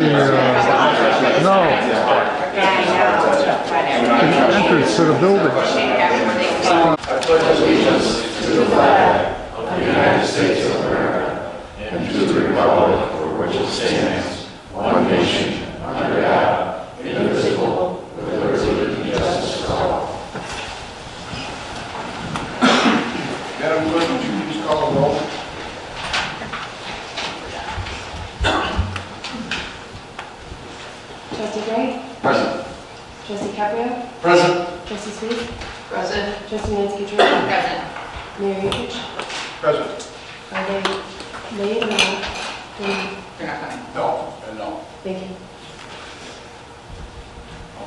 No. Entrance to the building. I pledge allegiance to the flag of the United States of America and to the republic for which it stands, one nation, under God, indivisible, with liberty and justice for all. Madam Clerk, would you please call the roll? Trustee Gray? Present. Trustee Caprio? Present. Trustee Sweet? Present. Trustee Nancy-Jordan? Present. Mayor Yukich? Present. Are they late or not? You're not coming. No, and no. Thank you.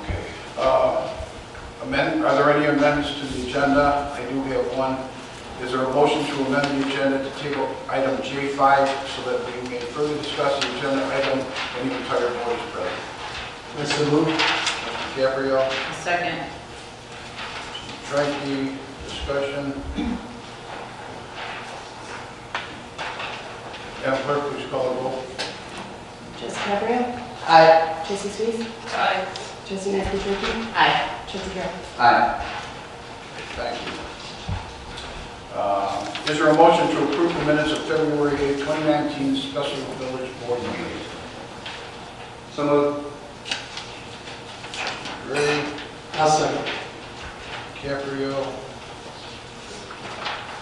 Okay. Are there any amendments to the agenda? I do have one. Is there a motion to amend the agenda to table item J5 so that we may further discuss the agenda item when the entire board is present? Mr. Move. Mr. Gabriel, Second. Trikey, discussion. Madam Clerk, please call the roll. Trustee Caprio? Aye. Trustee Sweet? Aye. Trustee Nancy-Jordan? Aye. Trustee Gray? Aye. Thank you. Is there a motion to approve the minutes of February 8, 2019 special village board meeting? So moved. Gray, I'll second. Caprio.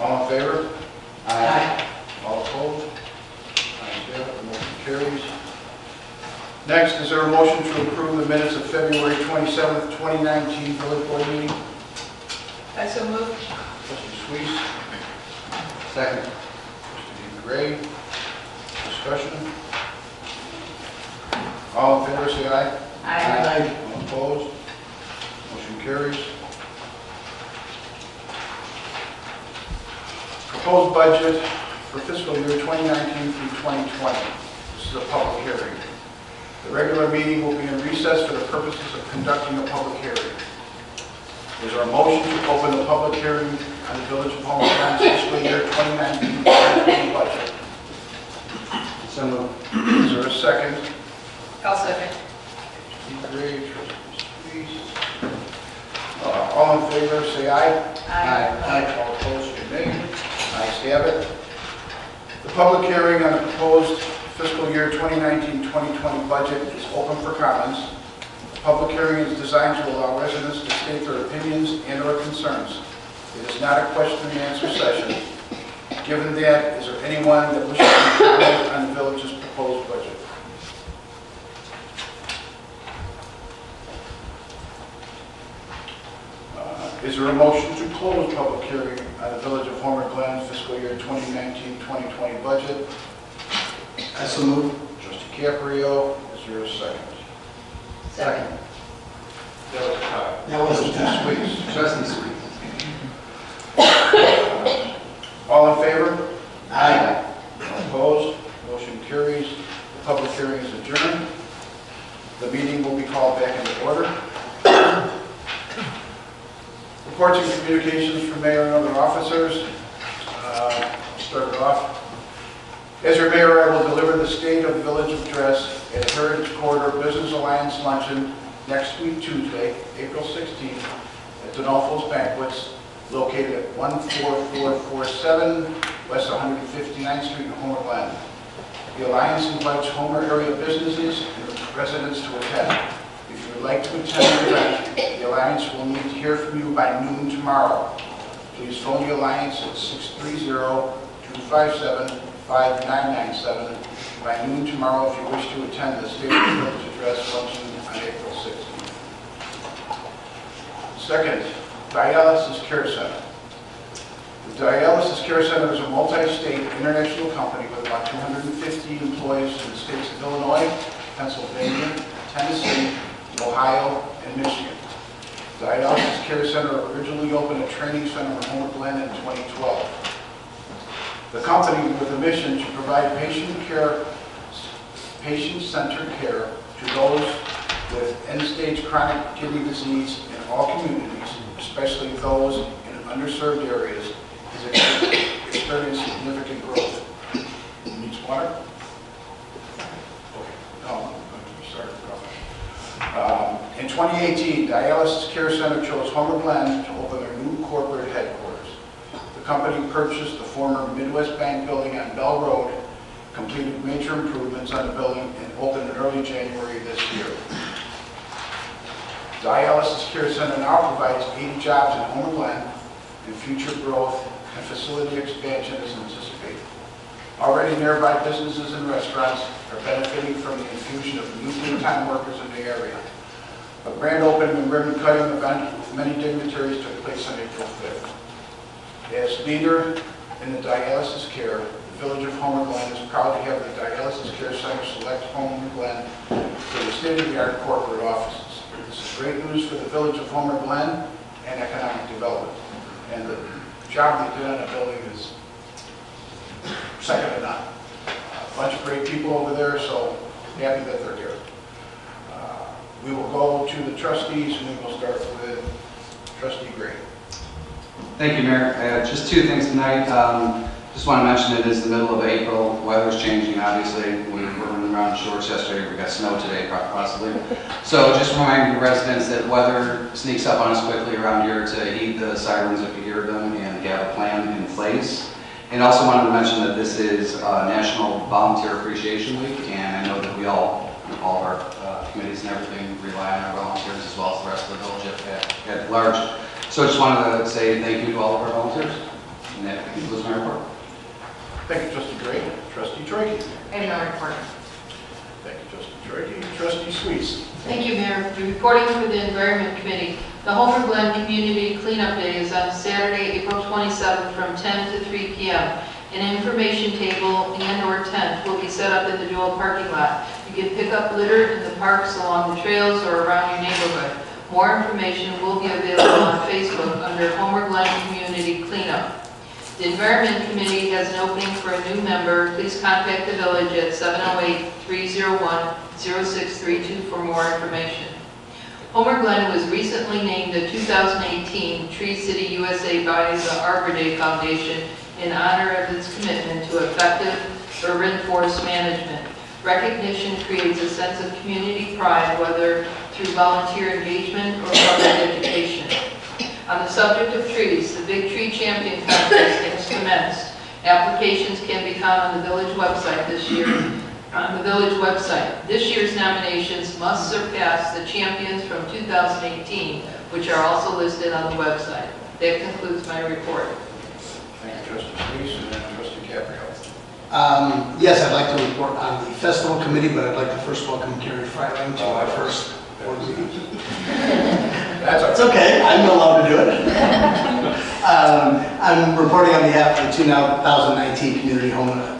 All in favor? Aye. All opposed? Ayes have it, the motion carries. Next, is there a motion to approve the minutes of February 27, 2019 village board meeting? I so moved. Trustee Sweet, Second. Trustee Gray, discussion. All in favor, say aye. Aye. All opposed? Motion carries. Proposed budget for fiscal year 2019 through 2020. This is a public hearing. The regular meeting will be in recess for the purposes of conducting a public hearing. Is there a motion to open the public hearing on the Village of Homer Glen fiscal year 2019 budget? So moved. Is there a second? I'll second. Trustee Gray, Trustee Sweet. All in favor, say aye. Aye. All opposed, say nay. Ayes have it. The public hearing on the proposed fiscal year 2019-2020 budget is open for comments. The public hearing is designed to allow residents to state their opinions and/or concerns. It is not a question and answer session. Given that, is there anyone that wishes to comment on the village's proposed budget? Is there a motion to close public hearing on the Village of Homer Glen fiscal year 2019-2020 budget? I so moved. Trustee Caprio, is there a second? Second. That was a tie. That was a tie. Trustee Sweet. Trustee Sweet. All in favor? Aye. All opposed? Motion carries. The public hearing is adjourned. The meeting will be called back into order. Reports and communications from mayor and other officers. Start it off. As your mayor, I will deliver the State of the Village address at Heritage Corridor Business Alliance Luncheon next week, Tuesday, April 16th, at Donofrio's Banquets, located at 14447 West 159th Street in Homer Glen. The Alliance invites Homer area businesses and residents to attend. If you would like to attend the event, the Alliance will need to hear from you by noon tomorrow. Please phone the Alliance at 630-257-5997 by noon tomorrow if you wish to attend the State of the Village Address function on April 16th. Second, Dialysis Care Center. The Dialysis Care Center is a multi-state international company with about 250 employees in the states of Illinois, Pennsylvania, Tennessee, Ohio, and Michigan. The Dialysis Care Center originally opened a training center in Homer Glen in 2012. The company, with a mission to provide patient-centered care to those with end-stage chronic kidney disease in all communities, especially those in underserved areas, is experiencing significant growth. Needs water? Okay. No. 2018, Dialysis Care Center chose Homer Glen to open their new corporate headquarters. The company purchased the former Midwest Bank building on Bell Road, completed major improvements on the building, and opened in early January this year. Dialysis Care Center now provides 80 jobs in Homer Glen, and future growth and facility expansion is anticipated. Already nearby businesses and restaurants are benefiting from the infusion of new full-time workers in the area. A grand opening and ribbon cutting event with many dignitaries took place on April 5th. As leader in the dialysis care, the Village of Homer Glen is proud to have the Dialysis Care Center select Homer Glen for the state-of-the-art corporate offices. This is great news for the Village of Homer Glen and economic development. And the job they did on the building is second to none. A bunch of great people over there, so happy that they're here. We will go to the trustees, and we will start with Trustee Gray. Thank you, Mayor. Just two things tonight. Just want to mention it is the middle of April. The weather's changing, obviously. We were running around shorts yesterday. We got snow today, possibly. So just remind the residents that weather sneaks up on us quickly around here to heed the sirens if you hear them and have a plan in place. And also wanted to mention that this is National Volunteer Appreciation Week, and I know that we all of our committees and everything rely on our volunteers as well as the rest of the village at large. So I just wanted to say thank you to all of our volunteers. And that concludes my report. Thank you, Trustee Gray. Trustee Troiki. I have no report. Thank you, Trustee Troiki. Trustee Suisse. Thank you, Mayor. Reporting for the Environment Committee. The Homer Glen Community Cleanup Day is on Saturday, April 27th from 10 to 3 p.m. An information table and/or tent will be set up in the dual parking lot. You can pick up litter in the parks, along the trails, or around your neighborhood. More information will be available on Facebook under Homer Glen Community Cleanup. The Environment Committee has an opening for a new member. Please contact the village at 708-301-0632 for more information. Homer Glen was recently named the 2018 Tree City USA by the Arbor Day Foundation in honor of its commitment to effective urban forest management. Recognition creates a sense of community pride, whether through volunteer engagement or public education. On the subject of trees, the Big Tree Champion Contest has commenced. Applications can be found on the village website this year. This year's nominations must surpass the champions from 2018, which are also listed on the website. That concludes my report. Thank you, Trustee Suisse, and then Trustee Gabrielle. Yes, I'd like to report on the festival committee, but I'd like to first welcome Carrie Freiling to our first board meeting. That's It's okay, I'm allowed to do it. I'm reporting on behalf of the 2019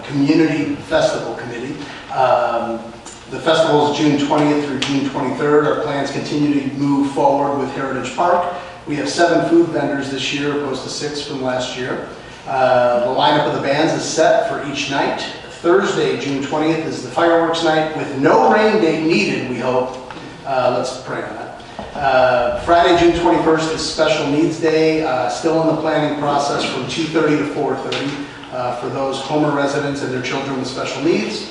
Community Festival Committee. The festival is June 20th through June 23rd. Our plans continue to move forward with Heritage Park. We have 7 food vendors this year, opposed to 6 from last year. The lineup of the bands is set for each night. Thursday, June 20th is the fireworks night with no rain date needed, we hope. Let's pray on that. Friday, June 21st is Special Needs Day, still in the planning process from 2:30 to 4:30 for those Homer residents and their children with special needs.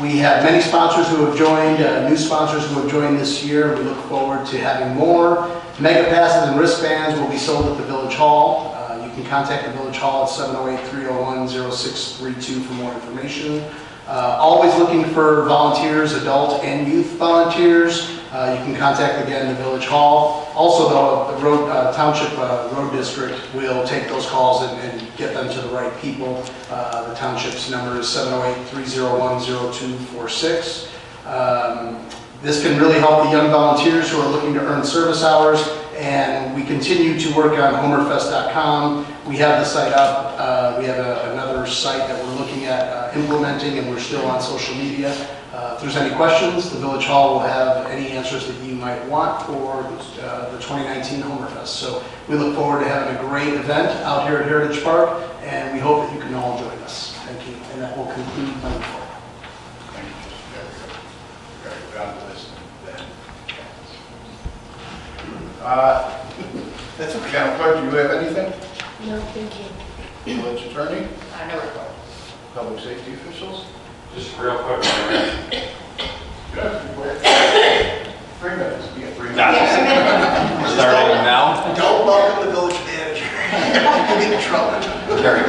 We have many sponsors who have joined, new sponsors who have joined this year. We look forward to having more. Mega passes and wristbands will be sold at the Village Hall. You can contact the Village Hall at 708-301-0632 for more information. Always looking for volunteers, adult and youth volunteers. You can contact again the Village Hall. Also, though, the Township Road District will take those calls and get them to the right people. The Township's number is 708-301-0246. This can really help the young volunteers who are looking to earn service hours, and we continue to work on homerfest.com. We have the site up. We have another site that we're looking at implementing, and we're still on social media. If there's any questions, the Village Hall will have any answers that you might want for the 2019 Homerfest. So we look forward to having a great event out here at Heritage Park, and we hope that you can all join us. Thank you, and that will conclude my report. Thank you, Trustee Gabrielle. Got it down to this then. That's okay. Madam Clerk, do you have anything? No, thank you. Village Attorney? I have no report. Public safety officials? Just real quick, Good. 3 minutes. You get 3 minutes. Terry.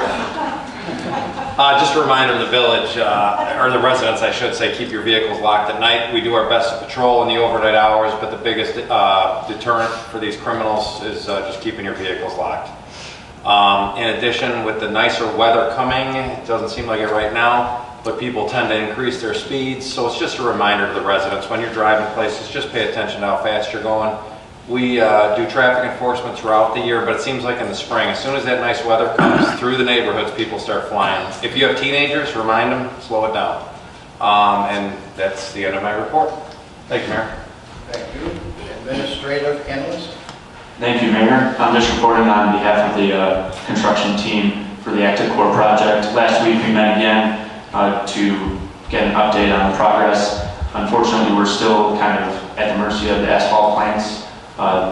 Just a reminder to the village, or the residents I should say, keep your vehicles locked at night. We do our best to patrol in the overnight hours, but the biggest deterrent for these criminals is just keeping your vehicles locked. In addition, with the nicer weather coming, it doesn't seem like it right now, but people tend to increase their speeds, so it's just a reminder to the residents, when you're driving places, just pay attention to how fast you're going. We do traffic enforcement throughout the year, but it seems like in the spring, as soon as that nice weather comes through the neighborhoods, people start flying. If you have teenagers, remind them, slow it down. And that's the end of my report. Thank you, Mayor. Thank you. Administrative analyst. Thank you, Mayor. I'm just reporting on behalf of the construction team for the Active Core project. Last week we met again to get an update on the progress. Unfortunately, we're still kind of at the mercy of the asphalt plants.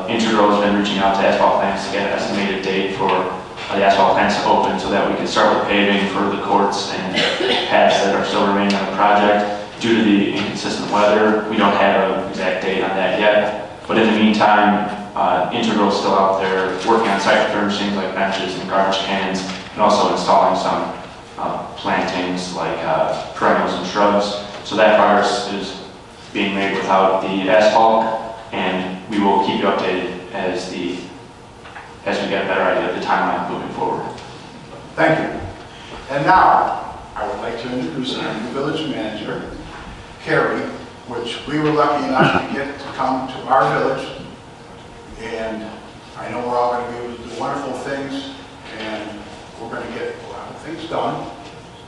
Integral has been reaching out to asphalt plants to get an estimated date for the asphalt plants to open so that we can start with paving for the courts and paths that are still remaining on the project. Due to the inconsistent weather, we don't have an exact date on that yet. But in the meantime, Integral is still out there working on site furnishings like benches and garbage cans, and also installing some plantings like perennials and shrubs. So that progress is being made without the asphalt, and we will keep you updated as we get a better idea of the timeline moving forward. Thank you. And now, I would like to introduce our new village manager, Carrie, which we were lucky enough to get to come to our village. And I know we're all going to be able to do wonderful things, and we're going to get a lot of things done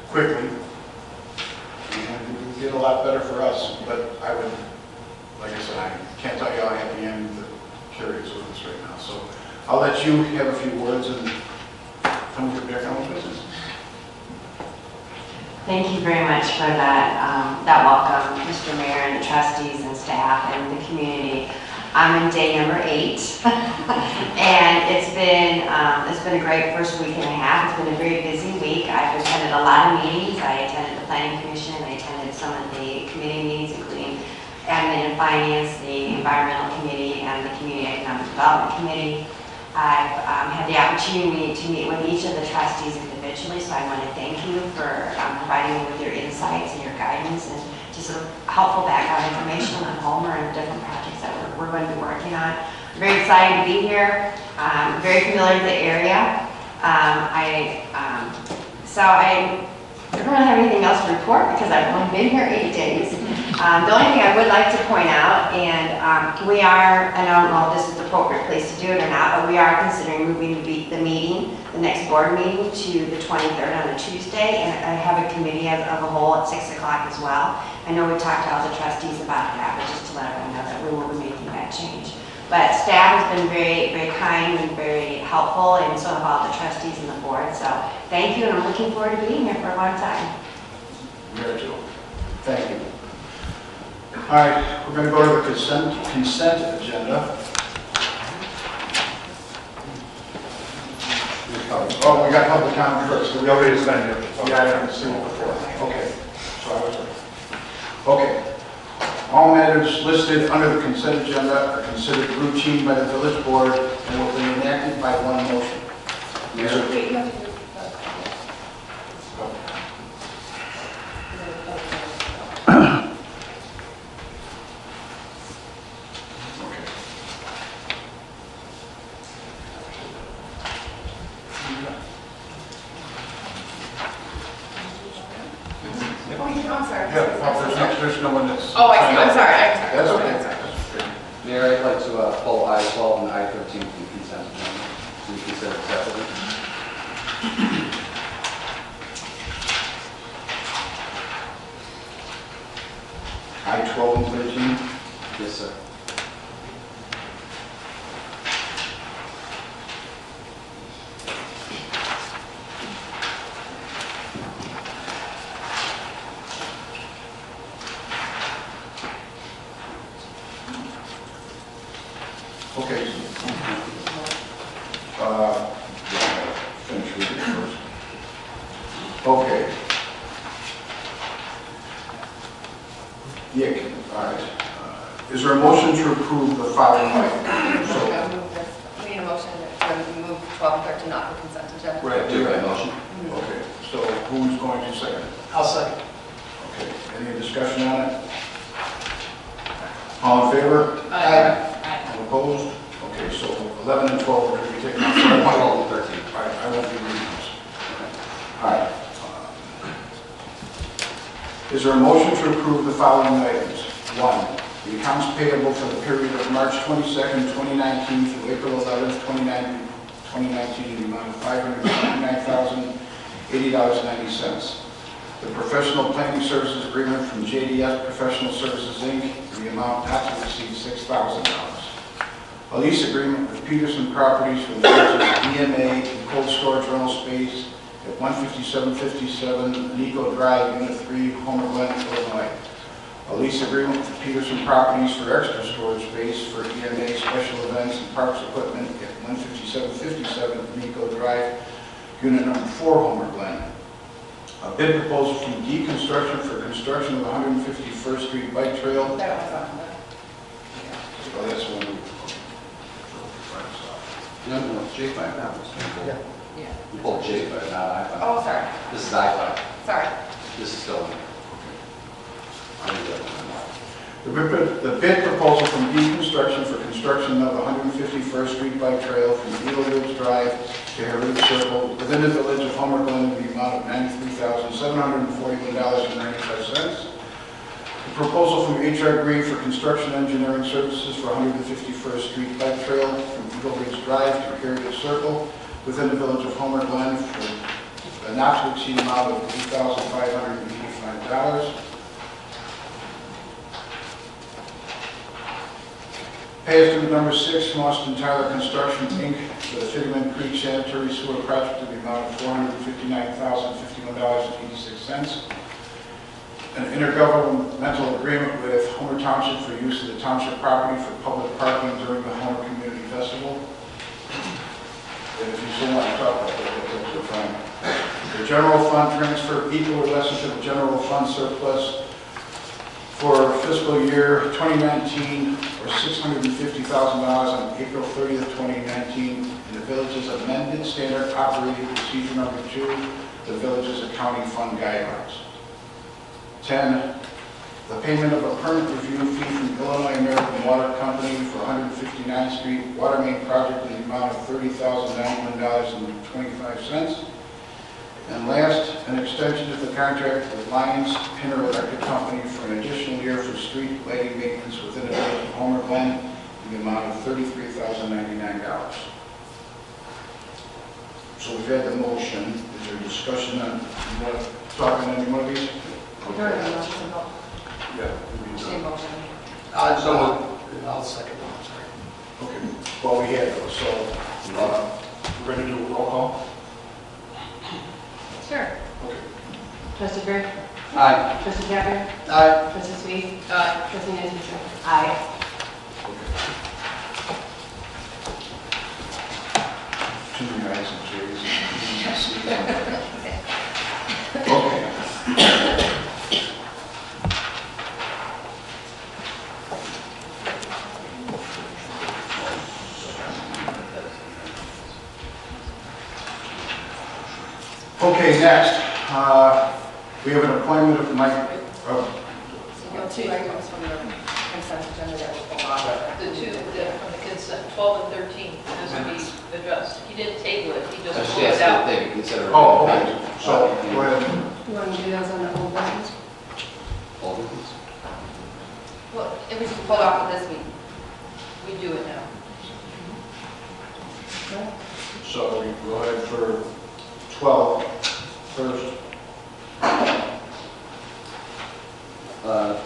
quickly. And it will get a lot better for us, but I would, like I said, I can't tell you how happy I am that Carrie is with us right now. So I'll let you have a few words and come get back on with business. Thank you very much for that welcome, Mr. Mayor and the trustees and staff and the community. I'm in day number 8, and it's been a great first week and a half. It's been a very busy week. I've attended a lot of meetings. I attended the Planning Commission. I attended some of the committee meetings, including Admin and Finance, the Environmental Committee, and the Community Economic Development Committee. I've had the opportunity to meet with each of the trustees individually, so I want to thank you for providing me with your insights and your guidance and just sort of helpful background information on Homer and different projects that we're going to be working on. I'm very excited to be here. I'm very familiar with the area. So I don't really have anything else to report because I've only been here 8 days. The only thing I would like to point out, and we are, and I don't know if this is the appropriate place to do it or not, but we are considering moving the meeting, the next board meeting, to the 23rd on a Tuesday, and I have a committee of a whole at 6 o'clock as well. I know we talked to all the trustees about that, but just to let everyone know that we will be making that change. But staff has been very, very kind and very helpful, and so have all the trustees and the board. So thank you, and I'm looking forward to being here for a long time. Very cool. Thank you. All right, we're going to go to the consent agenda. Oh, we got public comment first. Nobody has signed it. Yeah, I haven't seen it before. Okay, so I was right. Okay. All matters listed under the consent agenda are considered routine by the village board and will be enacted by one motion. Mayor? Wait, you have to do I'm sorry. Yeah, there's no one that's... Oh, I see. I'm sorry. That's okay. Mayor, I'd like to pull I-12 and I-13 from the consent agenda. Do you consider it separately? I-12 and 13? Yes, sir. Okay. Finish reading first. Okay. Yeah, all right. Is there a motion to approve the following item? We need a motion to move 12 and 13 off the consent agenda. Right. Do I motion? Okay, so who's going to second? I'll second. Okay, any discussion on it? All in favor? Aye. All opposed? Okay, so 11 and 12 are going to be taken off. 12 and 13. All right, I won't be reading this. All right. Is there a motion to approve the following items? 1, the accounts payable for the period of March 22nd, 2019 through April 11th, 2019 in the amount of $559,080.90. The professional planning services agreement from JDS Professional Services, Inc., in the amount not to exceed $6,000. A lease agreement with Peterson Properties for the use of EMA and cold storage rental space at 15757 Nico Drive, Unit 3, Homer Glen, Illinois. A lease agreement with Peterson Properties for extra storage space for EMA special events and parks equipment at 15757 Nico Drive, Unit number 4, Homer Glen. A bid proposal from Deconstruction for construction of the 151st Street Bike Trail. That was on Oh, that's one. No, J5 now. Yeah. Yeah. You pulled J5, not I5. Oh, sorry. This is I5. Sorry. This is still in. The bid proposal from Deconstruction for construction of the 151st Street Bike Trail from Eagle Ridge Drive to Heritage Circle within the village of Homer Glen in the amount of $93,741.95. The proposal from HR Green for construction engineering services for 151st Street Bike Trail from Eagle Ridge Drive to Heritage Circle within the village of Homer Glen for a not to exceed amount of $8,585. Pay estimate number 6, Austin Tyler Construction, Inc., for the Figman Creek Sanitary Sewer Project in the amount of $459,051.86. An intergovernmental agreement with Homer Township for use of the township property for public parking during the Homer Community Festival. And if you still want to talk about that, that's fine. The general fund transfer equal or less to the general fund surplus for fiscal year 2019 or $650,000 on April 30th, 2019 in the village's amended standard operating procedure number 2, the village's accounting fund guidelines. 10, the payment of a permit review fee from Illinois American Water Company for 159th Street Water Main Project in the amount of $30,091.25. And last, an extension of the contract with Lions Pinner Electric Company for an additional year for street lighting maintenance within the village of Homer Glen in the amount of $33,099. So we've had the motion. Is there discussion on, you want to talk on any one of these? Yeah. Same motion. I'll second. Sorry. Okay. Well, we had those, so we're going to do a roll call. Sure. Okay. Trustee Burke? Aye. Trustee Capper? Aye. Trustee Sweet? Aye. Trustee Nancy? Aye. Too many ayes and J's. Okay. Okay, next, we have an appointment of Mike. So you have 2 items from the consent agenda that will go off. The two from the consent, 12 and 13, those will be addressed. He didn't table it, he just Just pulled it ask out. if they could consider. Oh, okay. So, go ahead. You want to do those on the whole buttons? All of these? Well, it was pulled off of this week. We do it now. So we go ahead for 12 first.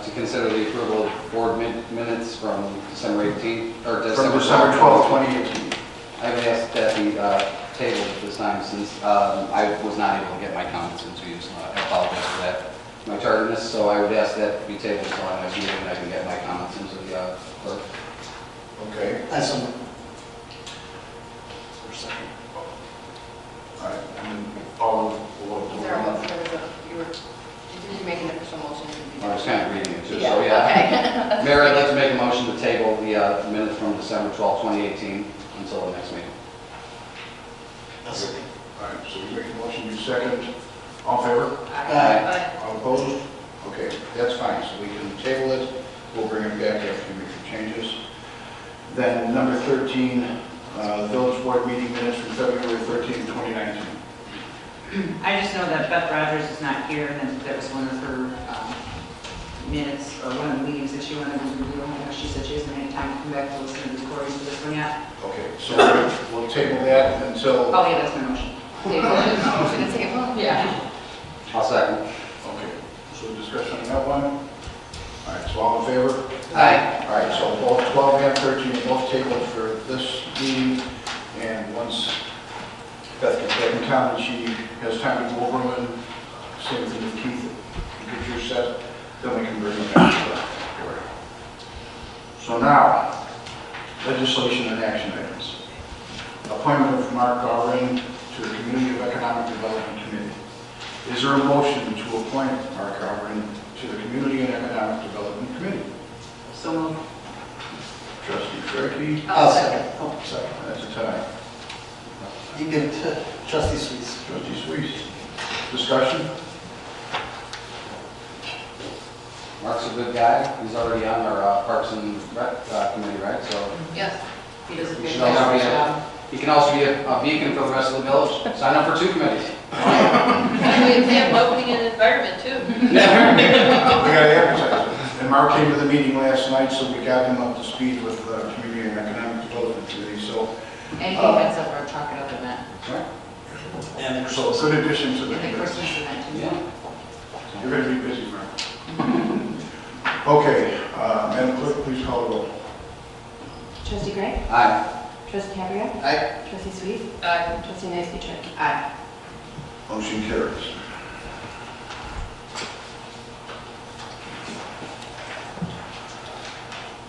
To consider the approval of board minutes from December 18th, or From December December 12, 2018. I would ask that be tabled at this time since I was not able to get my comments into you, so I apologize for that. My tardiness, so I would ask that be tabled until our next meeting and I can get my comments into the clerk. Okay. That's some. For a second. All right. And all Is there a motion? Did you make an official motion? I was kind of reading it too, so Yeah, yeah. okay. Mayor, I'd like to make a motion to table the minutes from December 12, 2018 until the next meeting. All right, so you make a motion, you second. All in favor? Aye. All opposed? Okay, that's fine, so we can table it. We'll bring it back after you make your changes. Then number 13, the village board meeting minutes from February 13, 2019. I just know that Beth Rogers is not here, and that was one of her minutes, or one of the meetings that she wanted to review. I know she said she hasn't had time to come back to listen to the recordings for this one yet. Okay, so we'll table that until... Oh, yeah, that's my motion. Motion to table? Yeah. I'll second. Okay, so discussion on that one. All right, so all in favor? Aye. All right, so both 12 and 13 are both tabled for this meeting, and once Beth gets back in town and she has time to go over them, and same thing with Keith, get your set, then we can bring them back to the board. So now, legislation and action items. Appointment of Mark Alring to the Community of Economic Development Committee. Is there a motion to appoint Mark Alring to the Community and Economic Development Committee? So moved. Trustee Trichy, I'll second. Oh, second, that's a tie. You give it to Trustee Sweets. Trustee Sweet. Discussion? Mark's a good guy. He's already on our Parks and Rec committee, right? So Yes. He does a he good should also be job. he can also be a beacon for the rest of the village. Sign up for 2 committees. And we have opening and environment too. We got to advertise it. And Mark came to the meeting last night, so we got him up to speed with the Community and Economic Development Committee, so. And he heads up our Chalk It Up event. And So it's an addition to the And the committee. Christmas event too. Yeah. You're going to be busy, Mark. Okay, Madam Clerk, please call the roll. Trustee Gray? Aye. Trustee Cabrio? Aye. Trustee Sweet? Aye. Trustee Nancy Aye. Motion carries.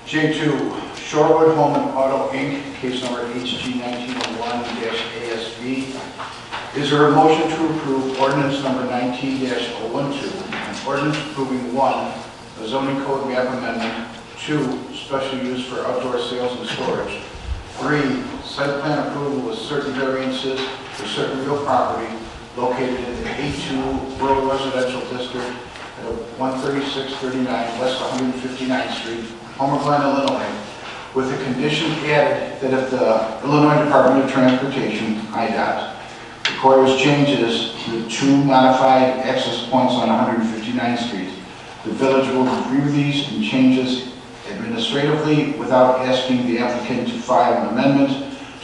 J2, Shorewood Home and Auto Inc., case number HG 1901-ASB. Is there a motion to approve ordinance number 19-012, an ordinance approving 1, a zoning code map amendment, 2, special use for outdoor sales and storage, 3, site plan approval with certain variances for certain real property located in the A2 Rural Residential District at 13639 West 159th Street, Homer Glen, Illinois, with a condition added that if the Illinois Department of Transportation, IDOT, requires changes to the 2 modified access points on 159th Street, the village will review these and changes administratively without asking the applicant to file an amendment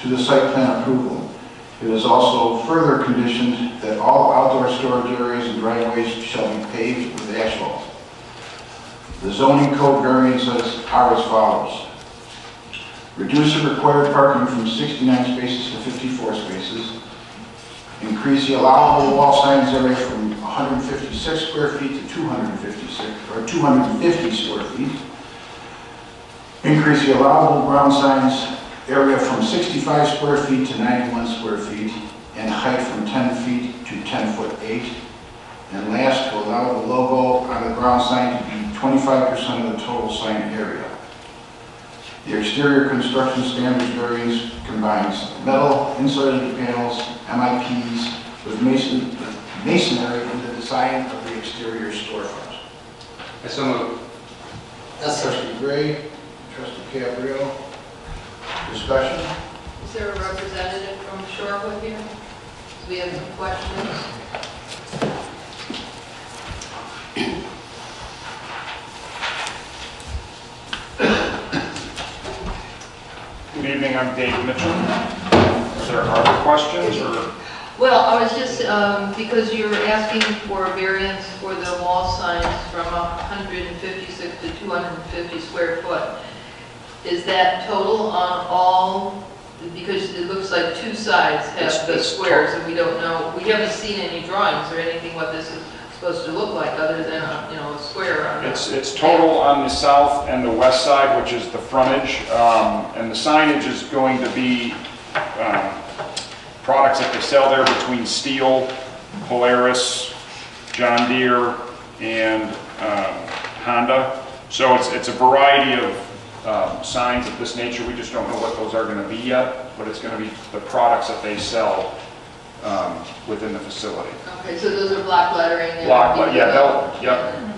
to the site plan approval. It is also further conditioned that all outdoor storage areas and driveways shall be paved with asphalt. The zoning code variances are as follows. Reduce the required parking from 69 spaces to 54 spaces. Increase the allowable wall signs area from 156 square feet to 250 square feet. Increase the allowable ground signs area from 65 square feet to 91 square feet, and height from 10 feet to 10'8". And last, to allow the logo on the ground sign to be 25% of the total sign area. The exterior construction standards variance combines metal insulated panels, MIPs, with masonry in the design of the exterior storefront. I so move. That's Trustee Gray, Trustee Cabrio. Discussion? Is there a representative from Shorewood here? Do we have some questions? Good evening, I'm Dave Mitchell. Is there other questions or? Well, I was just, because you're asking for a variance for the wall signs from 156 to 250 square foot. Is that total on all, because it looks like 2 sides have the squares and we don't know, we haven't seen any drawings or anything what this is supposed to look like other than, a square on It's total on the south and the west side, which is the frontage, and the signage is going to be products that they sell there between Steel, Polaris, John Deere, and Honda. So it's a variety of signs of this nature. We just don't know what those are going to be yet, but it's going to be the products that they sell within the facility. Okay, so those are block lettering? and Block, be yeah, developed.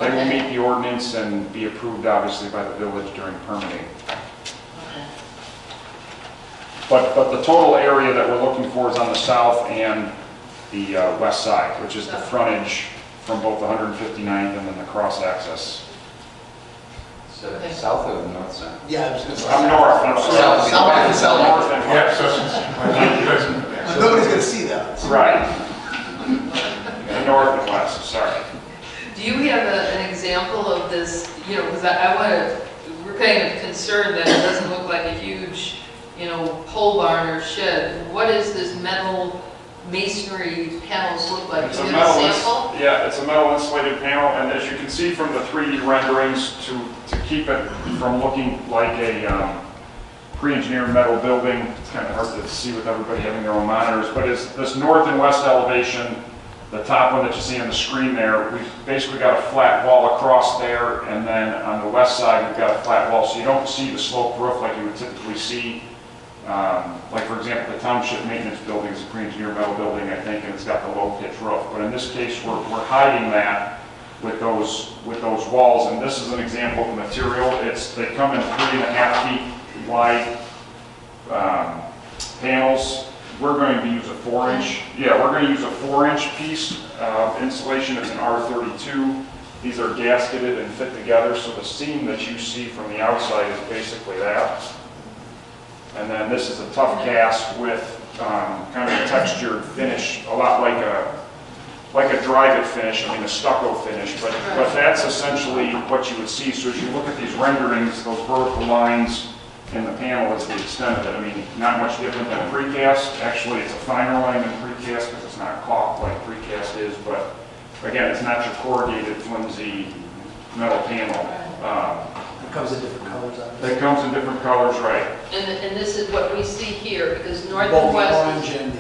they will meet the ordinance and be approved obviously by the village during permitting. Okay. But the total area that we're looking for is on the south and the west side, which is the frontage from both the 159th and then the cross access. So south or the north side? Yeah, I was going to say. I'm north, I'm sorry. South and south. North and Yeah, west. But nobody's going to see that. Right. The north and west, sorry. Do you have an example of this, you know, because I want to, we're kind of concerned that it doesn't look like a huge, you know, pole barn or shed. What is this metal masonry panels look like? It's Do a you have a metal, sample? yeah, it's a metal insulated panel, and as you can see from the 3D renderings, to keep it from looking like a pre-engineered metal building, it's kind of hard to see with everybody having their own monitors, but it's this north and west elevation, the top one that you see on the screen there, we've basically got a flat wall across there, and then on the west side, we've got a flat wall, so you don't see the sloped roof like you would typically see. Like for example, the township maintenance building is a pre-engineered metal building, I think, and it's got the low pitch roof. But in this case, we're hiding that with those walls, and this is an example of the material. They come in 3.5 feet wide panels. We're going to use a 4-inch. Yeah, we're going to use a 4-inch piece of insulation. It's an R32. These are gasketed and fit together, so the seam that you see from the outside is basically that. And then this is a tough cast with kind of a textured finish, a lot like a dry-fit finish, I mean a stucco finish, but that's essentially what you would see. So as you look at these renderings, those vertical lines in the panel is the extent of it. I mean, not much different than a precast. Actually, it's a finer line than precast because it's not caulked like precast is, but again, it's not your corrugated, flimsy metal panel. It comes in different colors. It comes in different colors, right. And this is what we see here, because north Both and the west. orange and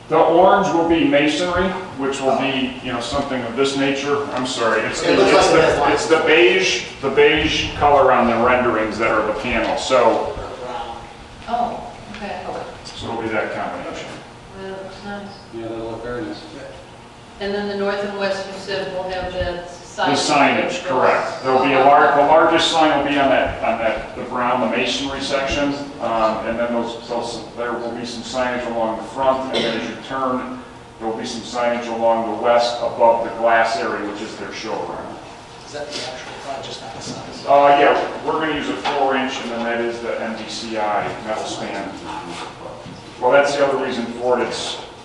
The orange will be masonry, which will be, you know, something of this nature. I'm sorry, it's It looks like it has lines. the beige color on the renderings that are the panel. So Oh, okay. it'll be that combination. Well, that looks nice. Yeah, that'll look very nice. And then the north and west, you said, will have that The signage. signage, correct. There'll be the largest sign will be on the brown, the masonry section, and then there will be some signage along the front, and then as you turn, there will be some signage along the west above the glass area, which is their showroom. Is that the actual just not the size? Yeah, we're going to use a 4-inch, and then that is the MDCI metal span. Well, that's the other reason for it.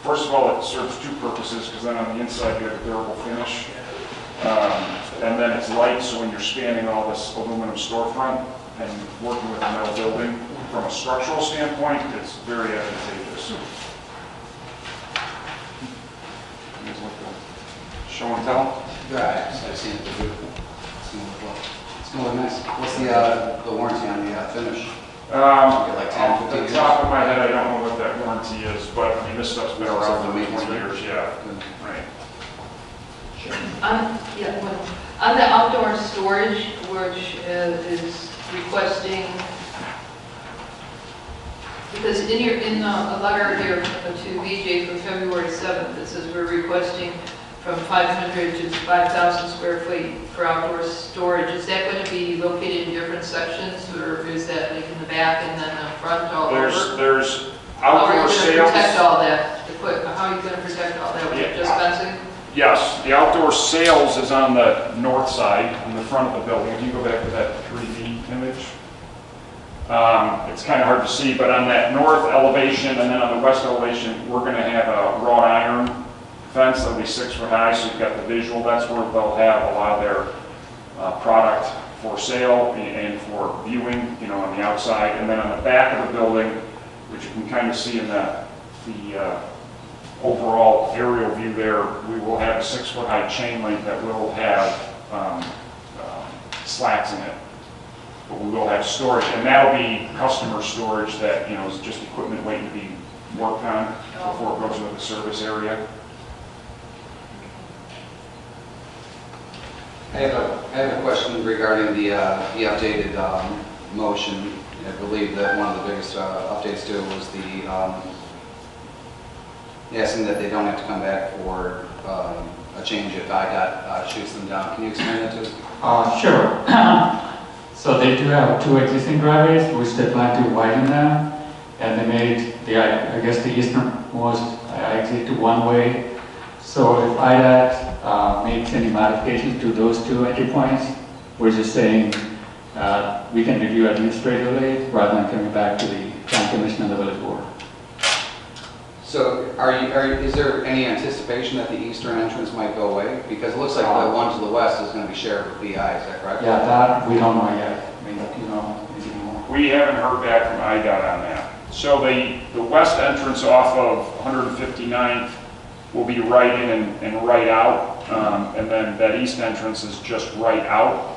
First of all, it serves two purposes, because then on the inside you have a durable finish. And then it's light, so when you're spanning all this aluminum storefront and working with a metal building, from a structural standpoint, it's very advantageous. Show and tell? Right, I've seen it, it's beautiful. It's going to look well. It's going to look nice. What's the warranty on the finish? Like 10, Off 15 the years? top of my head, I don't know what that warranty is, but I mean, this stuff's been around for 20 years, yeah. Right. On the outdoor storage, which is requesting, because in a letter here to VJ from February 7th, it says we're requesting from 500 to 5,000 square feet for outdoor storage. Is that going to be located in different sections, or is that like in the back and then the front all over? There's How are outdoor you going to sales. protect all that? How are you going to protect all that? With just fencing? Yes, the outdoor sales is on the north side, in the front of the building. If you go back to that 3D image, it's kind of hard to see, but on that north elevation and then on the west elevation, we're going to have a wrought iron fence that'll be 6 foot high, so you've got the visual. That's where they'll have a lot of their product for sale and for viewing, you know, on the outside. And then on the back of the building, which you can kind of see in the overall aerial view there, we will have a 6 foot high chain link that will have slats in it. But we will have storage, and that'll be customer storage that, you know, is just equipment waiting to be worked on before it goes into the service area. I have a question regarding the updated motion. I believe that one of the biggest updates to it was the asking that they don't have to come back for a change if IDOT shoots them down. Can you explain that to us? Sure. So they do have two existing driveways, which they plan to widen them, and they made I guess the easternmost exit to one way. So if IDOT makes any modifications to those two entry points, we're just saying we can review administratively rather than coming back to the Plan Commission and the Village Board. So is there any anticipation that the eastern entrance might go away? Because it looks like the one to the west is going to be shared with BI, is that correct? Yeah, that we don't know yet. I mean, anything more. We haven't heard back from IDOT on that. So the west entrance off of 159th will be right in and right out, and then that east entrance is just right out.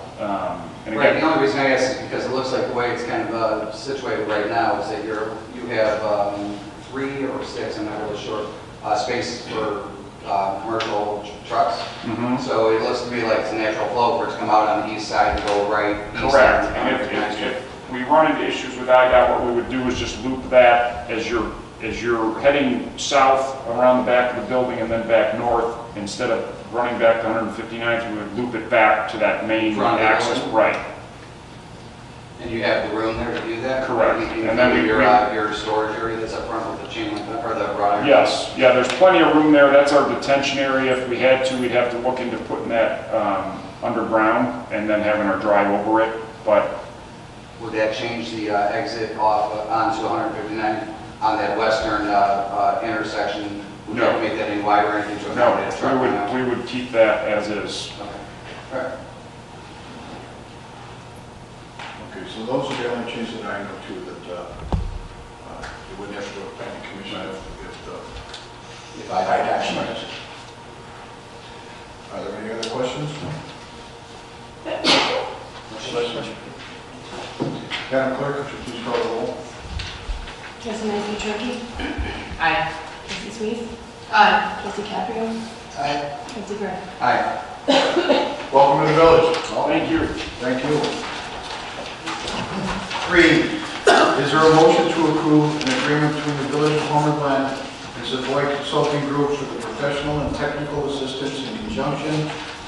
And Right, again, the only reason I ask is because it looks like the way it's kind of situated right now is that you have 3 or 6, I'm not really sure, spaces for commercial trucks. So it looks to me like it's a natural flow for it to come out on the east side and go right east. correct. And if we run into issues with IDOT, what we would do is just loop that as you're heading south around the back of the building and then back north. Instead of running back to 159th, we would loop it back to that main Front of the access. building? Right. And you have the room there to do that? Correct. And then your storage area that's up front with the chain link, or the wrought iron? Yes, yeah, there's plenty of room there. That's our detention area. If we had to, we'd have to look into putting that underground and then having our drive over it. But Would that change the exit off onto 159 on that western intersection? Would No. that make that any wider or anything to accommodate a truck? no, we would keep that as is. Okay. All right. Okay, so those are the only changes that I know too, that you wouldn't have to go to planning commission if I action. Are there any other questions? Questions? Madam Clerk, could you please call the roll? Trustee Nancy Chouwaki? Aye. Trustee Sweet? Aye. Trustee Caprio? Aye. Trustee Gray? Aye. Welcome to the village. Thank you. Thank you. 3, is there a motion to approve an agreement between the Village of Homer Glen and Savoy Consulting Group for the professional and technical assistance in conjunction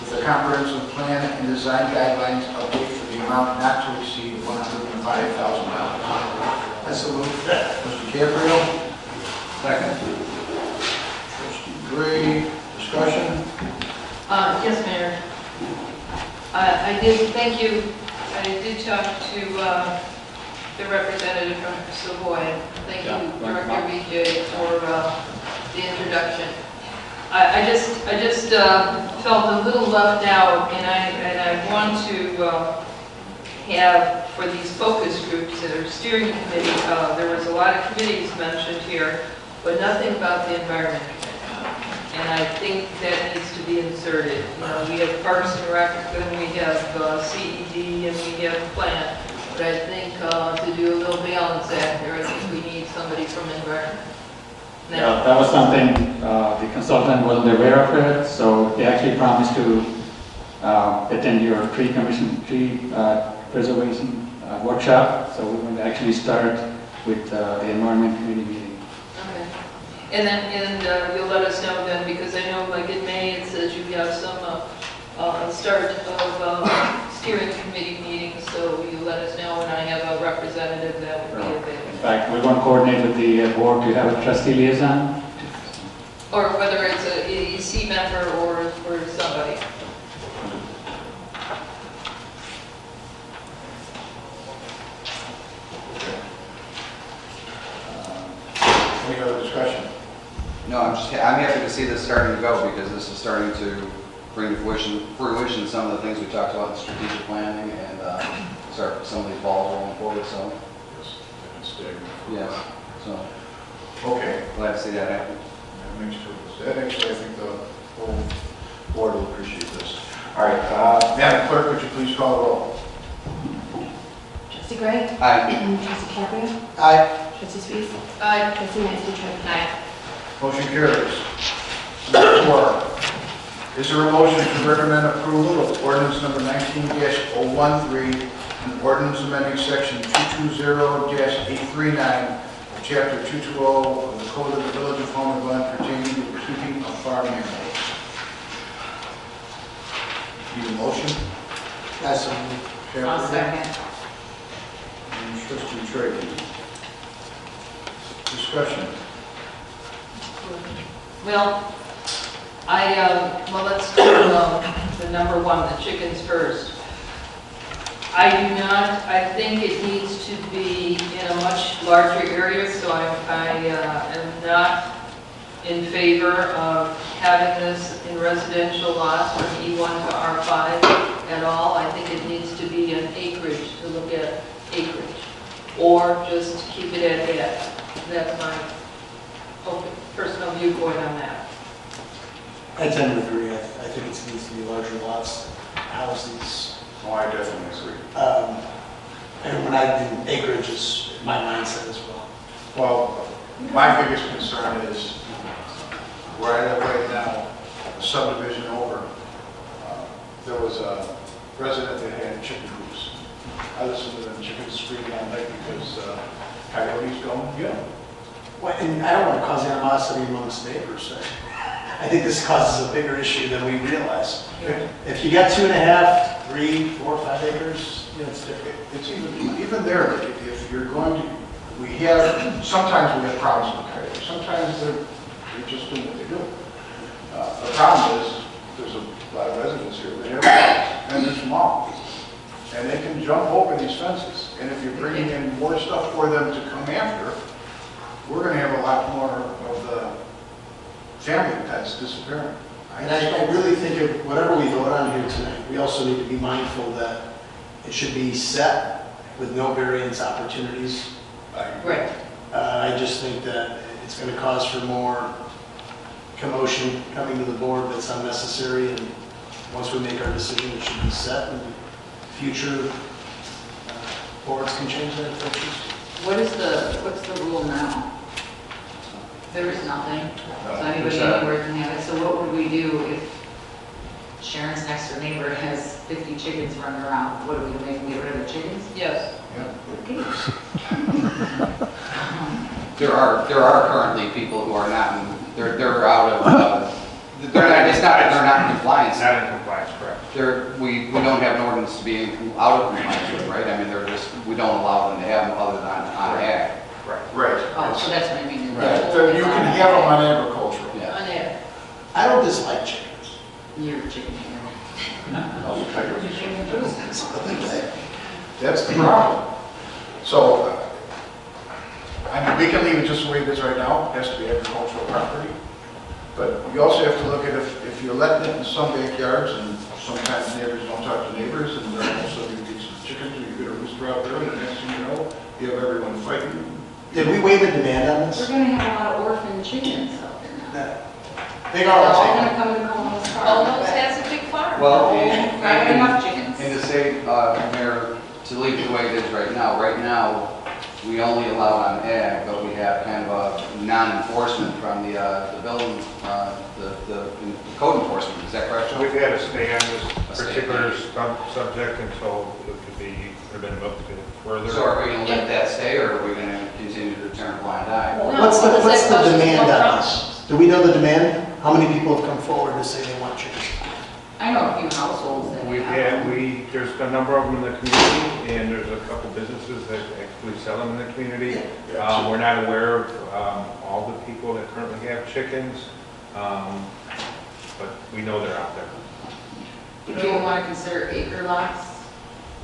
with the comprehensive plan and design guidelines update for the amount not to exceed $105,000? That's a move. Trustee Caprio? Second. Trustee Gray, discussion? Yes, Mayor. I did, thank you. I did talk to the representative from Savoy. Thank you, Director BJ, for the introduction. I just felt a little left out, and I want to have, for these focus groups that are steering committee, there was a lot of committees mentioned here, but nothing about the environment committee. And I think that needs to be inserted. You know, we have Parks and Rec, and we have CED, and we have Plant. But I think to do a little balance act there, I think we need somebody from environment. Yeah, that was something the consultant wasn't aware of it, so they actually promised to attend your tree preservation workshop. So we're going to actually start with the environment committee meeting. Okay. And you'll let us know then, because I know like in May it says you have some start of steering committee meetings, so you let us know, and I have a representative that would be available. In fact, we're going to coordinate with the board to have a trustee liaison. Or whether it's a EC member or somebody. Any other discussion? No, I'm happy to see this starting to go because this is starting to bring to fruition some of the things we talked about in strategic planning and start some of these balls rolling forward. So Yes, and staggering. yes, so Okay. glad to see that happen. That makes perfect sense. Actually, I think the whole board will appreciate this. All right, Madam Clerk, would you please call the roll? Trustee Gray? Aye. Trustee Caprio? Aye. Trustee Sweet? Aye. Trustee Nancy Chouwaki? Aye. Motion carries. Number 4, is there a motion to recommend approval of ordinance number 19-013, an ordinance amending section 220-839 of Chapter 220 of the Code of the Village of Homer Glen pertaining to the keeping of farm animals. Need a motion? That's I'll second. And trustee Trey. Discussion. Well, well, let's do the number one, the chickens first. I think it needs to be in a much larger area, so I am not in favor of having this in residential lots from E1 to R5 at all. I think it needs to be an acreage, to look at acreage, or just keep it at that. That's my personal viewpoint on that. I tend to agree. I think it needs to be larger lots, houses. Oh, I definitely agree. And when I do acreage is my mindset as well. Well, my biggest concern is where I live right now, a subdivision over, there was a resident that had chicken coops. I listened to them chickens screaming all night because coyotes don't, Well, and I don't want to cause animosity amongst neighbors. I think this causes a bigger issue than we realize. If you got 2.5, 3, 4, 5 acres, it's different. It's even there, like, if you're going to, sometimes we have problems with coyotes. Sometimes they're just doing what they do. The problem is, there's a lot of residents here that have dogs, and they're small. And they can jump over these fences. And if you're bringing in more stuff for them to come after, we're going to have a lot more of the family pets disappearing. And I really think if whatever we vote on here tonight, we also need to be mindful that it should be set with no variance opportunities. Right. I just think that it's going to cause for more commotion coming to the board that's unnecessary. And once we make our decision, it should be set, and future boards can change that if they choose. What's the rule now? There is nothing, so anybody anywhere can have it. So what would we do if Sharon's next door neighbor has 50 chickens running around? What do we make them get rid of the chickens? Yes. Okay. There are currently people who are not, they're out of, it's not that they're not in compliance. Not in compliance, correct. We don't have an ordinance to be out of compliance with, right? I mean, we don't allow them to have them other than on ag. Right. Oh, so that's what I mean. Right. So you can have them on agricultural. Yeah. On ag. I don't dislike chickens. You're a chicken hater. That's the problem. So, I mean, we can leave it just the way it is right now. It has to be agricultural property. But you also have to look at if you're letting it in some backyards, and sometimes neighbors don't talk to neighbors, and they're also going to get some chickens, or you get a rooster out there, and the next thing you know, you have everyone fighting. Did we waive a demand on We're this? going to have a lot of orphan chickens out there now. They They're are all all going to taken. come and Columbus Park. Almost has a big farm. Well, Not enough chickens. and to say, Mayor, to leave it the way it is right now, we only allow it on ag, but we have kind of a non-enforcement from the building, the code enforcement, is that correct, Joe? We've had to stay on this A particular subject until it could have been looked at further. So are we going to let that stay, or are we going to continue to turn a blind eye? No, What's the because that causes demand more on problems. this? Do we know the demand? How many people have come forward to say they want chickens? I know a few households that have. There's a number of them in the community, and there's a couple businesses that actually sell them in the community. We're not aware of all the people that currently have chickens, but we know they're out there. Do you want to consider acre lots?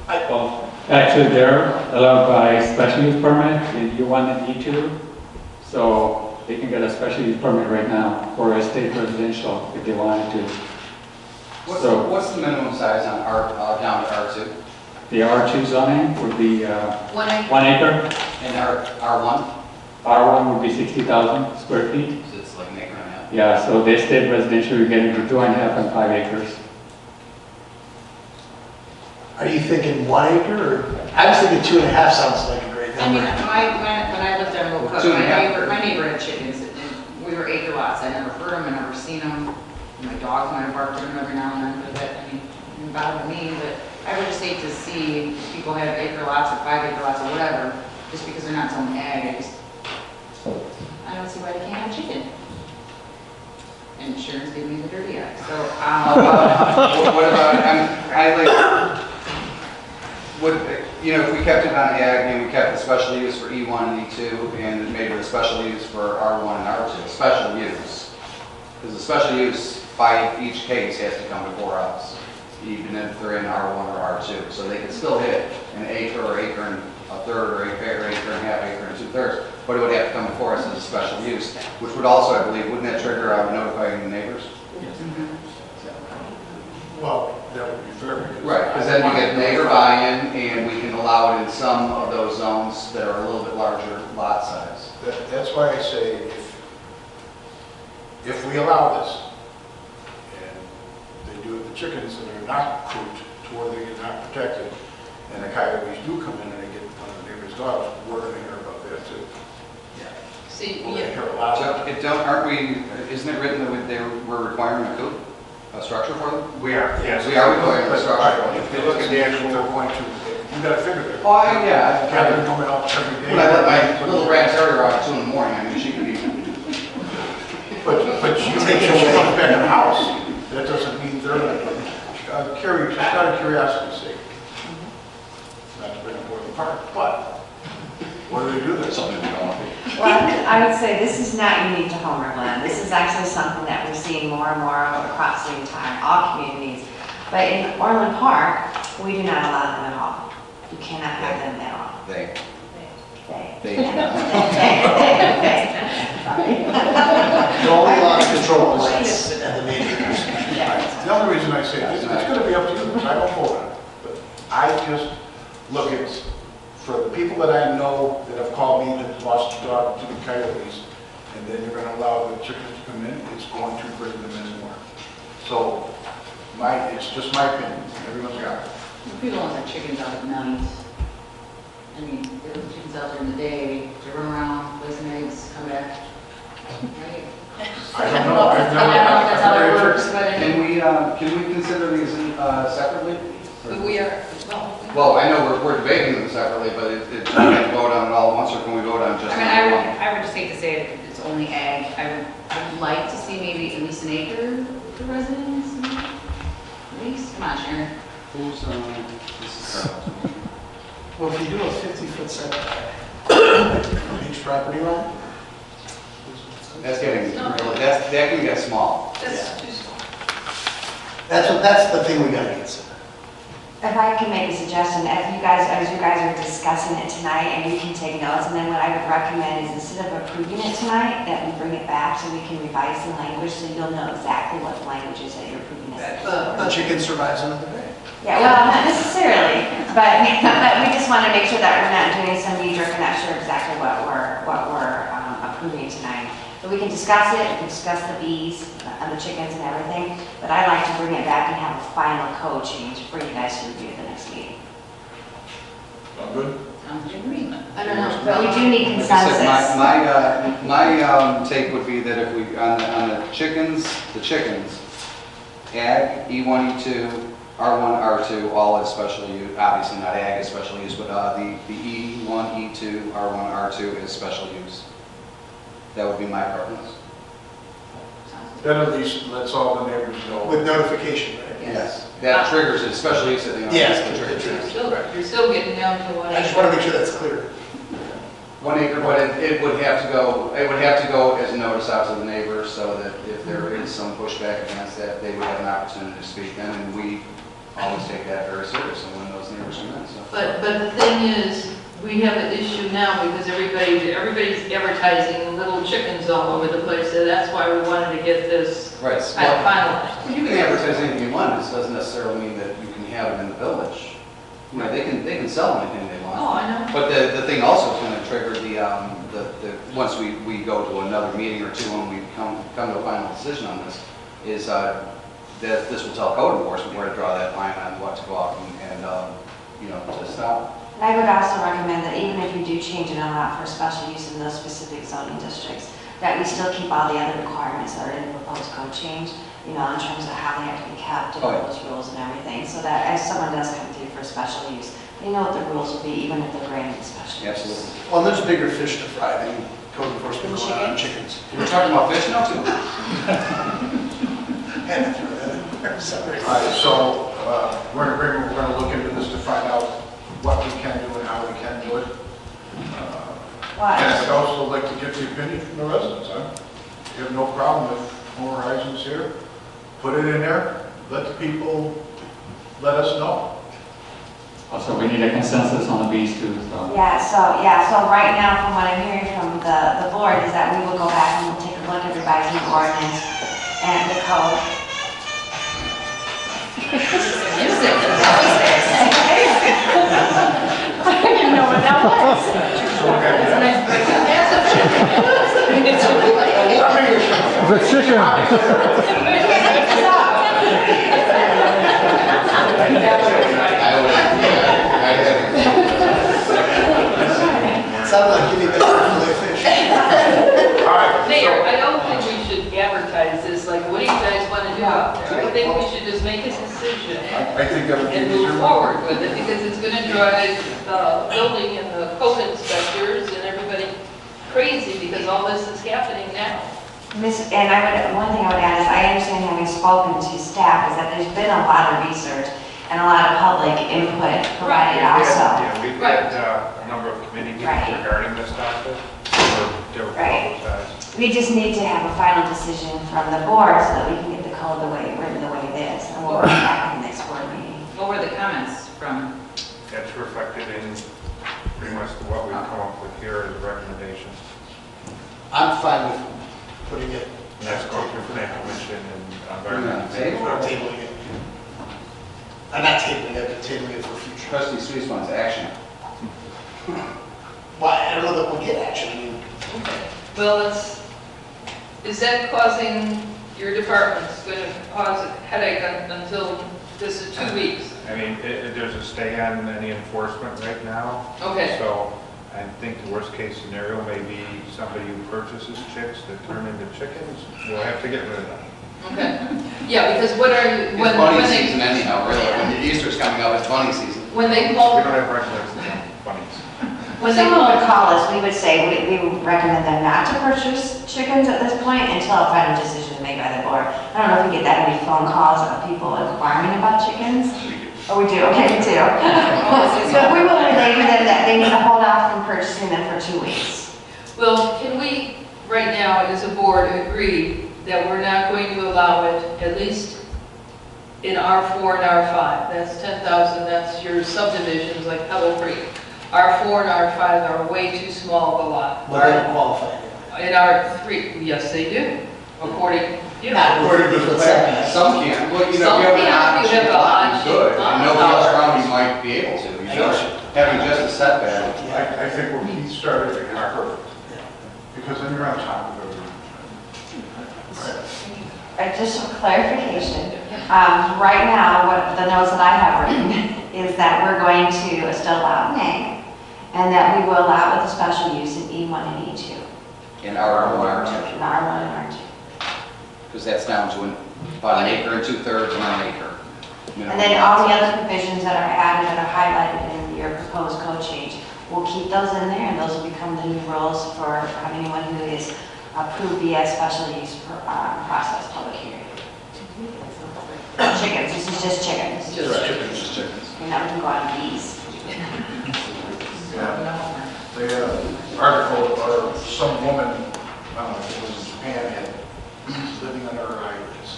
Well, actually, they're allowed by special use permit in U1 and E2. So they can get a special use permit right now for a state residential if they wanted to. What's the minimum size on down to R2? The R2 zoning would be 1 acre. 1 acre. And R1? R1 would be 60,000 square feet. So it's like an acre and a half. Yeah, so they state residential, you get into 2.5 and 5 acres. Are you thinking 1 acre, or? I was thinking 2.5 sounds like a great I mean, number. when I lived on Oak Cook, 2.5. my neighbor had chickens, and we were acre lots. I never heard them, I never seen them. My dogs might have barked at them every now and then, but that, I mean, it didn't bother me, but I would just hate to see people have acre lots or 5 acre lots or whatever, just because they're not zoned ag. why they can't have chicken. And Sharon's giving me the dirty eye, so, What about, I like, if we kept it on ag and we kept the special use for E1 and E2 and maybe the special use for R1 and R2, special use. Because the special use by each case has to come before us, even if they're in R1 or R2. So they could still hit an acre or acre and a third or acre and a half acre and 2/3, but it would have to come before us as a special use, which would also, I believe, wouldn't that trigger notifying the neighbors? Well, that would be fair. Right, because then you get neighbor buy-in, and we can allow it in some of those zones that are a little bit larger lot size. That's why I say, if we allow this, and they do it, the chickens that are not cooped to where they get not protected, and the coyotes do come in and they get one of the neighbor's dogs, we're gonna hear about that too. See, We're gonna yeah, hear a lot of it. Isn't it written that we're requiring a coop, a structure for them? We are, yes. We are requiring a structure. If you look at the actual 4.2, you gotta figure that. Oh, yeah. Catherine coming out every day. When I let my little rat terrier out at 2 in the morning, I mean, she could be. But you make sure she comes back in the house, that doesn't mean they're not, just out of curiosity's sake. Not to bring up Board Park, but what do they do there? Something we don't want to be. Well, I would say this is not unique to Homer Glen. This is actually something that we're seeing more and more across the entire, all communities. But in Orland Park, we do not allow them at all. You cannot have them at all. They. They. You only allow to control the lights and the neighbors. The only reason I say this, it's gonna be up to you, because I don't vote on it. But I just look at, for the people that I know that have called me that lost a dog to the coyotes, and then you're gonna allow the chickens to come in, it's going to bring them in more. So, it's just my opinion, everyone's got it. people don't have chickens out at night. I mean, there are chickens out there in the day, to run around, lay some eggs, come back. Right? I don't know, I've never. I don't know if that's how it works, but I mean. Can we consider these separately? we are, Well, I know we're debating them separately, but can we vote on it all at once, or can we vote on just? I mean, I would just hate to say it's only ag. I would like to see maybe at least an acre for residents. At least, come on, Sharon. Who's, this is Carl. Well, if you do a 50-foot setback from each property line, That's getting, really, that can get small. that's too small. that's the thing we gotta consider. If I can make a suggestion, as you guys are discussing it tonight, and you can take notes, and then what I would recommend is instead of approving it tonight, that we bring it back so we can revise the language, so you'll know exactly what the language is that you're approving this. The chicken survives another day. Yeah, well, not necessarily, but we just want to make sure that we're not doing some knee-jerk and not sure exactly what we're approving tonight. But we can discuss it, we can discuss the bees and the chickens and everything, but I'd like to bring it back and have a final code change for you guys to review at the next meeting. Sound good? Sounds good to me. I don't know. But we do need Like I consensus. said, my take would be that if we, on the chickens, ag, E1, E2, R1, R2, all is special use, obviously not ag is special use, but the E1, E2, R1, R2 is special use. That would be my preference. Then at least lets all the neighbors know. With notification, right? Yes. That triggers it, especially if they Yes, the triggers. You're still getting down to what I just want to make sure that's clear. 1 acre, but it would have to go as a notice out to the neighbors, so that if there is some pushback against that, they would have an opportunity to speak then, and we always take that very seriously when those neighbors come in, so. But the thing is, we have an issue now because everybody's advertising little chickens all over the place, so that's why we wanted to get this Right. finalized. You can advertise anything you want, this doesn't necessarily mean that you can have it in the village. You know, they can sell anything they want. Oh, I know. But the thing also is going to trigger the once we go to another meeting or two when we come to a final decision on this, is that this will tell code enforcement where to draw that line on what to go out and to stop. I would also recommend that even if you do change it and allow for special use in those specific zoning districts, that we still keep all the other requirements that are in the proposed code change, in terms of how they have to be kept and those rules and everything, so that as someone does come through for special use, they know what the rules will be, even if they're granted special use. Absolutely. Well, there's bigger fish to fry than code enforcement going on chickens. We're talking about fish now too? Had to throw that in there. Sorry. All right, so we're in agreement, we're going to look into this to find out what we can do and how we can do it. And I'd also like to get the opinion from the residents. I have no problem if Homer Horizon's here. Put it in there, let the people let us know. Also, we need a consensus on the bees too, so. So right now, from what I'm hearing from the board, is that we will go back and we'll take a look at revising the ordinance and the code. Music, that was there. I didn't know what that was. It's a nice The chicken. Sounded like you need to fillet fish. Mayor, I don't think we should advertise this, like, what do you guys want to do out there? I think we should just make a decision I think that would be and easier. move forward with it, because it's going to drive the building and the code inspectors and everybody crazy, because all this is happening now. One thing I would add is I understand, having spoken to staff, is that there's been a lot of research and a lot of public input provided also. Yeah, we've had a number of committee meetings regarding this topic, for different publicized. We just need to have a final decision from the board so that we can get the code written the way it is, and we'll bring it back in the next board meeting. What were the comments from? That's reflected in pretty much what we've come up with here as recommendations. I'm fine with putting it. And that's going through Plan Commission and environmental. Tabling it. I'm not tabling it, but tabling it for future. Trustee Suisse wants action. Well, I don't know that we'll get action. I mean, Well, is that causing your department's going to cause a headache until this is 2 weeks? I mean, there's a stay on any enforcement right now. Okay. So I think the worst case scenario may be somebody who purchases chicks that turn into chickens. We'll have to get rid of them. Okay. Yeah, because what are you, It's bunny season anyhow, really. When Easter's coming up, it's bunny season. when they We call, don't have regular bunnies. When someone would call us, we would say, we would recommend them not to purchase chickens at this point until a final decision is made by the board. I don't know if we get that many phone calls of people inquiring about chickens. Oh, we do, okay, me too. So we will relay to them that they need to hold off from purchasing them for 2 weeks. well, can we, right now, as a board, agree that we're not going to allow it, at least in R4 and R5? That's 10,000, that's your subdivisions like Pebble Creek. R4 and R5 are way too small of a lot. well, they don't qualify. In R3, yes, they do, according, you know. Not according to the plan. Some can't. Well, you know, Some if you have an can't, you option, have an option. good. And nobody else around you might be able to. You I know, got you. having just a setback. I think what he started is perfect, because then you're on top of everything. Just for clarification, right now, what the notes that I have written is that we're going to still allow in A, and that we will allow with a special use in E1 and E2. In R1 and In R2. R1 and R2. Because that's down to about an acre and 2/3 and an acre. And then all the other provisions that are added that are highlighted in your proposed code change, we'll keep those in there, and those will become the new rules for anyone who is approved via special use process public hearing. Chickens, this is just chickens. Just chickens. You're not gonna go on bees. Yeah. The article, or some woman, I don't know if it was in Japan, had bees living under her eyelids.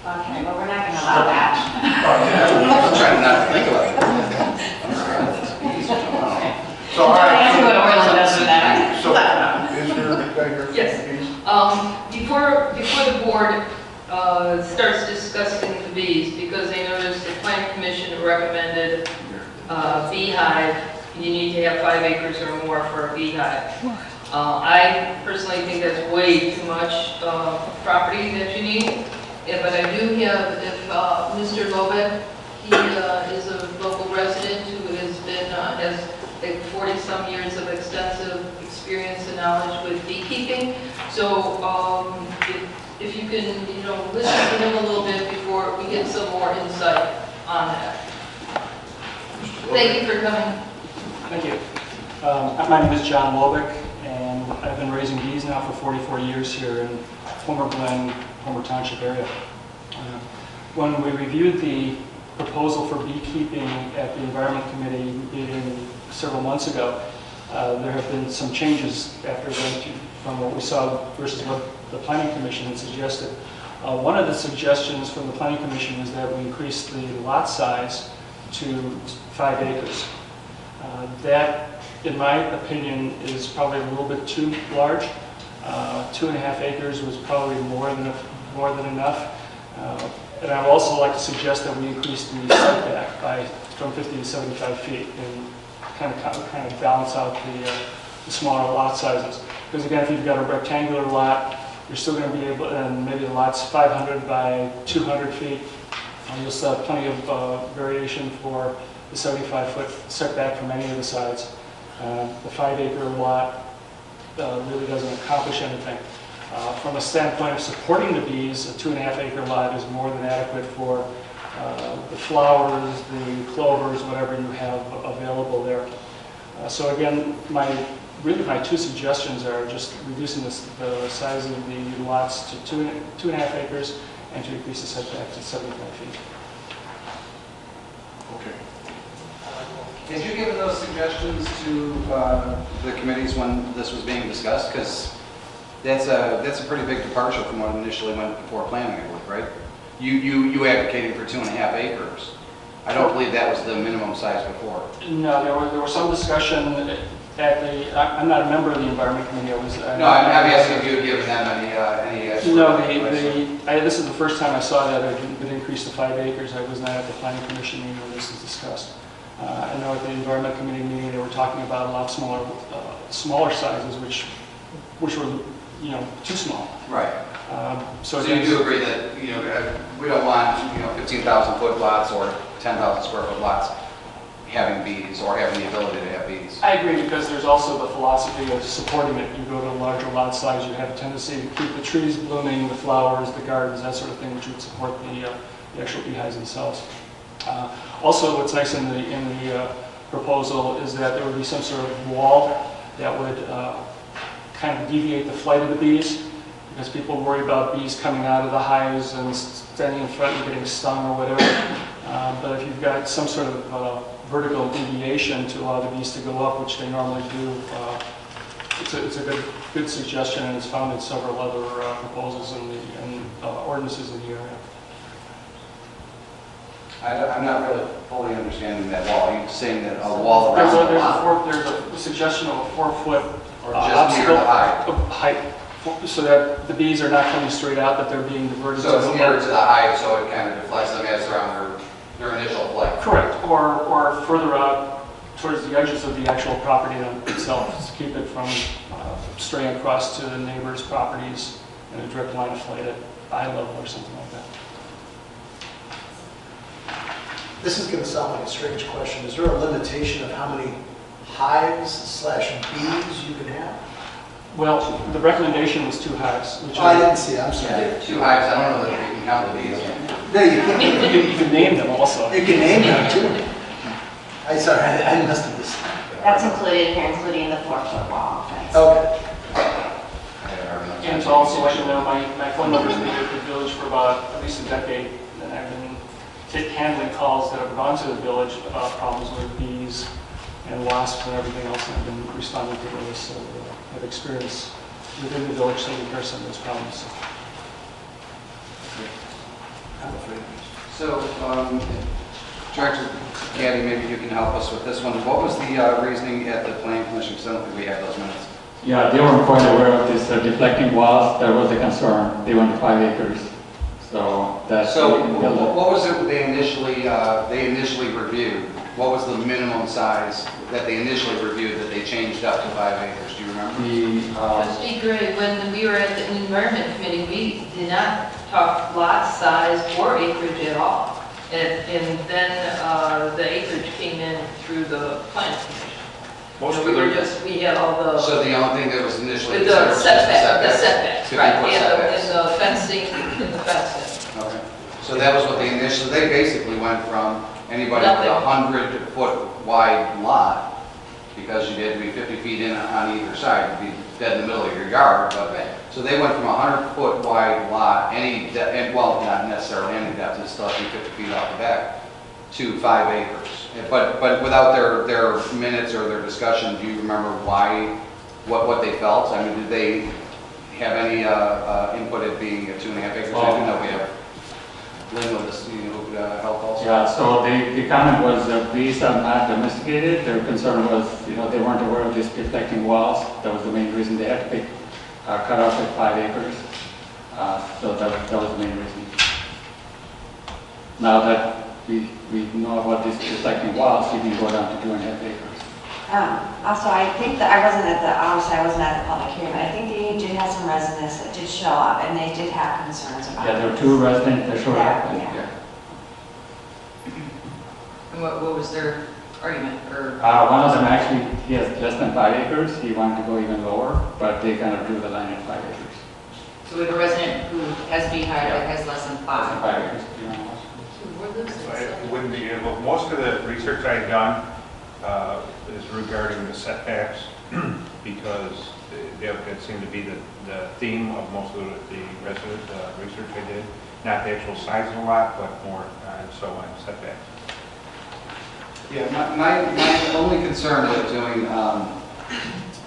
Okay, but we're not gonna allow that. I'm trying not to think about it. So, all right. That's what Orland does with that. So, is there a guy here? Yes. Before the board starts discussing the bees, because I noticed the Plan Commission recommended beehive, you need to have 5 acres or more for a beehive. I personally think that's way too much property that you need. Yeah, but I do have, if Mr. Lobeck, he is a local resident who has been, has like 40-some years of extensive experience and knowledge with beekeeping. So if you can, you know, listen to him a little bit before we get some more insight on that. Thank you for coming. Thank you. My name is John Lobeck, and I've been raising bees now for 44 years here in Homer Glen, Homer Township area. When we reviewed the proposal for beekeeping at the Environment Committee meeting several months ago, there have been some changes after that from what we saw versus what the Planning Commission had suggested. One of the suggestions from the Planning Commission was that we increase the lot size to 5 acres. That, in my opinion, is probably a little bit too large. 2.5 acres was probably more than enough. And I would also like to suggest that we increase the setback from 50 to 75 feet and kind of balance out the smaller lot sizes. Because again, if you've got a rectangular lot, you're still going to be able, and maybe the lot's 500 by 200 feet. You'll still have plenty of variation for the 75-foot setback from any of the sides. The 5-acre lot really doesn't accomplish anything. From a standpoint of supporting the bees, a 2.5-acre lot is more than adequate for the flowers, the clovers, whatever you have available there. So again, really my two suggestions are just reducing the size of the lots to 2.5 acres and to increase the setback to 75 feet. Okay. Had you given those suggestions to the committees when this was being discussed? Because that's a pretty big departure from what initially went before planning, I believe, right? You advocating for 2.5 acres. I don't believe that was the minimum size before. No, there was some discussion at the. I'm not a member of the Environment Committee. I'm asking if you had given them any. No, this is the first time I saw that it would increase to 5 acres. I was not at the Planning Commission meeting when this was discussed. I know at the Environment Committee meeting they were talking about a lot smaller sizes, which were too small. Right. So you do agree that we don't want 15,000-foot lots or 10,000 square foot lots having bees or having the ability to have bees. I agree, because there's also the philosophy of supporting it. You go to a larger lot size, you have a tendency to keep the trees blooming, the flowers, the gardens, that sort of thing, which would support the actual beehives themselves. Also, what's nice in the proposal is that there would be some sort of wall that would kind of deviate the flight of the bees, because people worry about bees coming out of the hives and standing in front and getting stung or whatever. But if you've got some sort of vertical deviation to allow the bees to go up, which they normally do, it's a good suggestion, and it's found in several other proposals and ordinances in the area. I'm not really fully understanding that wall. Are you saying that a wall around the lot? There's a suggestion of a 4-foot or just near the height, so that the bees are not coming straight out, that they're being diverted. So it's nearer to the hive, so it kind of deflects them as they're on their initial flight. Correct, or further out towards the edges of the actual property itself, to keep it from straying across to the neighbors' properties in a direct line of flight at eye level or something like that. This is going to sound like a strange question. Is there a limitation of how many hives/bees you can have? Well, the recommendation was 2 hives. Which I didn't see it. I'm sorry. 2 hives. I don't know that you can count the bees. No, you can't. You can name them also. You can name them too. I missed this. That's included here, including the 4-foot wall. Okay. And to also let you know, my phone number's been at the village for about at least a decade, and I've been handling calls that have gone to the village about problems with bees and wasps and everything else, and I've been responding to those. So I have experience within the village taking care of some of those problems. I'm afraid. So, Director Gaddy, maybe you can help us with this one. What was the reasoning at the Planning Commission? Because I don't think we have those minutes. Yeah, they were quite aware of this deflecting walls. That was the concern. They wanted 5 acres. So that's. So what was it they initially reviewed? What was the minimum size that they initially reviewed that they changed up to 5 acres? Do you remember? Trustee Gray, when we were at the Environment Committee, we did not talk lot size or acreage at all. And then the acreage came in through the Planning Commission. We had all the. So the only thing that was initially the setbacks, right? And the fencing and the fencing. Okay. So that was what they basically went from anybody with a 100-foot wide lot because you had to be 50 feet in on either side, you'd be dead in the middle of your yard. But so they went from a 100-foot wide lot, well, not necessarily any depth, it's still 50 feet off the back, to 5 acres. But without their minutes or their discussion, do you remember why, what they felt? I mean, did they have any input at being 2.5 acres? I do know we have Lynn with us, who could help also. Yeah, so the comment was bees are not domesticated. Their concern was, they weren't aware of these reflecting walls. That was the main reason they had to cut off at 5 acres. So that was the main reason. Now that we know about these reflecting walls, you can go down to 2.5 acres. Also, I think that obviously I wasn't at the public hearing, but I think they did have some residents that did show up and they did have concerns about it. Yeah, there were 2 residents that showed up. Yeah. And what was their argument, or? One of them actually, he has less than 5 acres. He wanted to go even lower, but they kind of drew the line at 5 acres. So we have a resident who has beehive that has less than 5. Less than 5 acres, you know. I wouldn't be able, most of the research I've done is regarding the setbacks, because that seemed to be the theme of most of the resident research I did. Not the actual size of the lot, but more so on setbacks. Yeah, my only concern with doing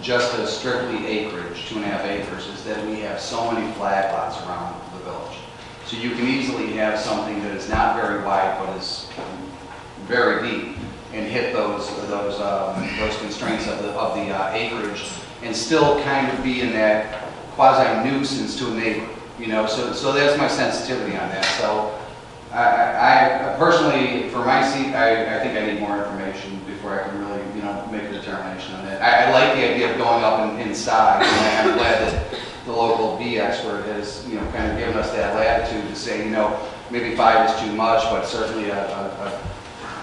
just a strictly acreage, 2.5 acres, is that we have so many flag lots around the village. So you can easily have something that is not very wide, but is very deep, and hit those constraints of the acreage, and still kind of be in that quasi nuisance to a neighbor. So that's my sensitivity on that. So I personally, for my seat, I think I need more information before I can really, make a determination on that. I like the idea of going up in size, and I'm glad that the local bee expert has, kind of given us that latitude to say, maybe 5 is too much, but certainly a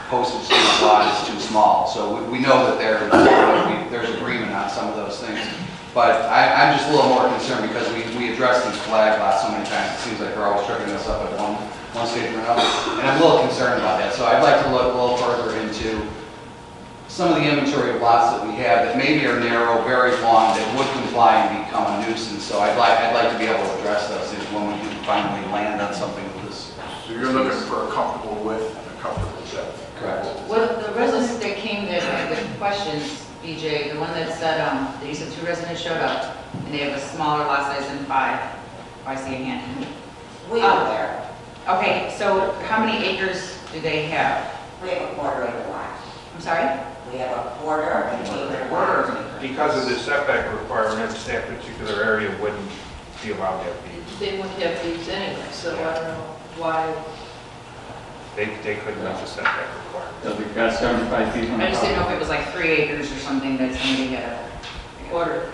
postage stamp lot is too small. So we know that there's agreement on some of those things. But I'm just a little more concerned because we address these flag lots so many times. It seems like they're always tripping us up at one stage or another. And I'm a little concerned about that. So I'd like to look a little further into some of the inventory of lots that we have that maybe are narrow, very long, that would comply and become a nuisance. So I'd like to be able to address those things when we do finally land on something with this. So you're looking for a comfortable width and a comfortable depth. Correct. Well, the residents that came that had the questions, BJ, the one that said, that you said 2 residents showed up, and they have a smaller lot size than 5. Oh, I see a hand. We were there. Okay, so how many acres do they have? We have a quarter acre lot. I'm sorry? We have a quarter acre lot. Because of the setback requirements, that particular area wouldn't be allowed to have bees. They wouldn't have these anyway, so I don't know why. They couldn't meet the setback requirement. So we've got 75 feet from the I just didn't know if property. it was like 3 acres or something that somebody had a quarter.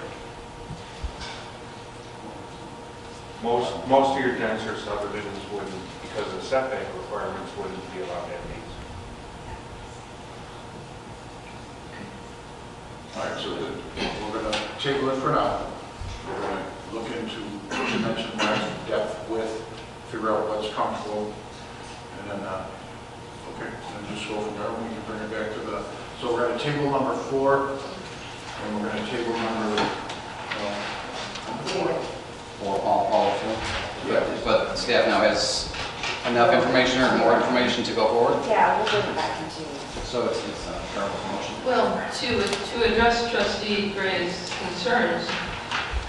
Most of your denser subdivisions wouldn't, because of the setback requirements, wouldn't be allowed to have bees. All right, so we're going to table it for now. We're going to look into dimension-wise, depth, width, figure out what's comfortable, and then, okay, and then just go from there. We can bring it back to the, so we're going to table number 4, and we're going to table number 4. For all of them. But staff now has enough information or more information to go forward? Yeah, we'll bring it back into. So it's a terrible motion. Well, to address trustee Gray's concerns,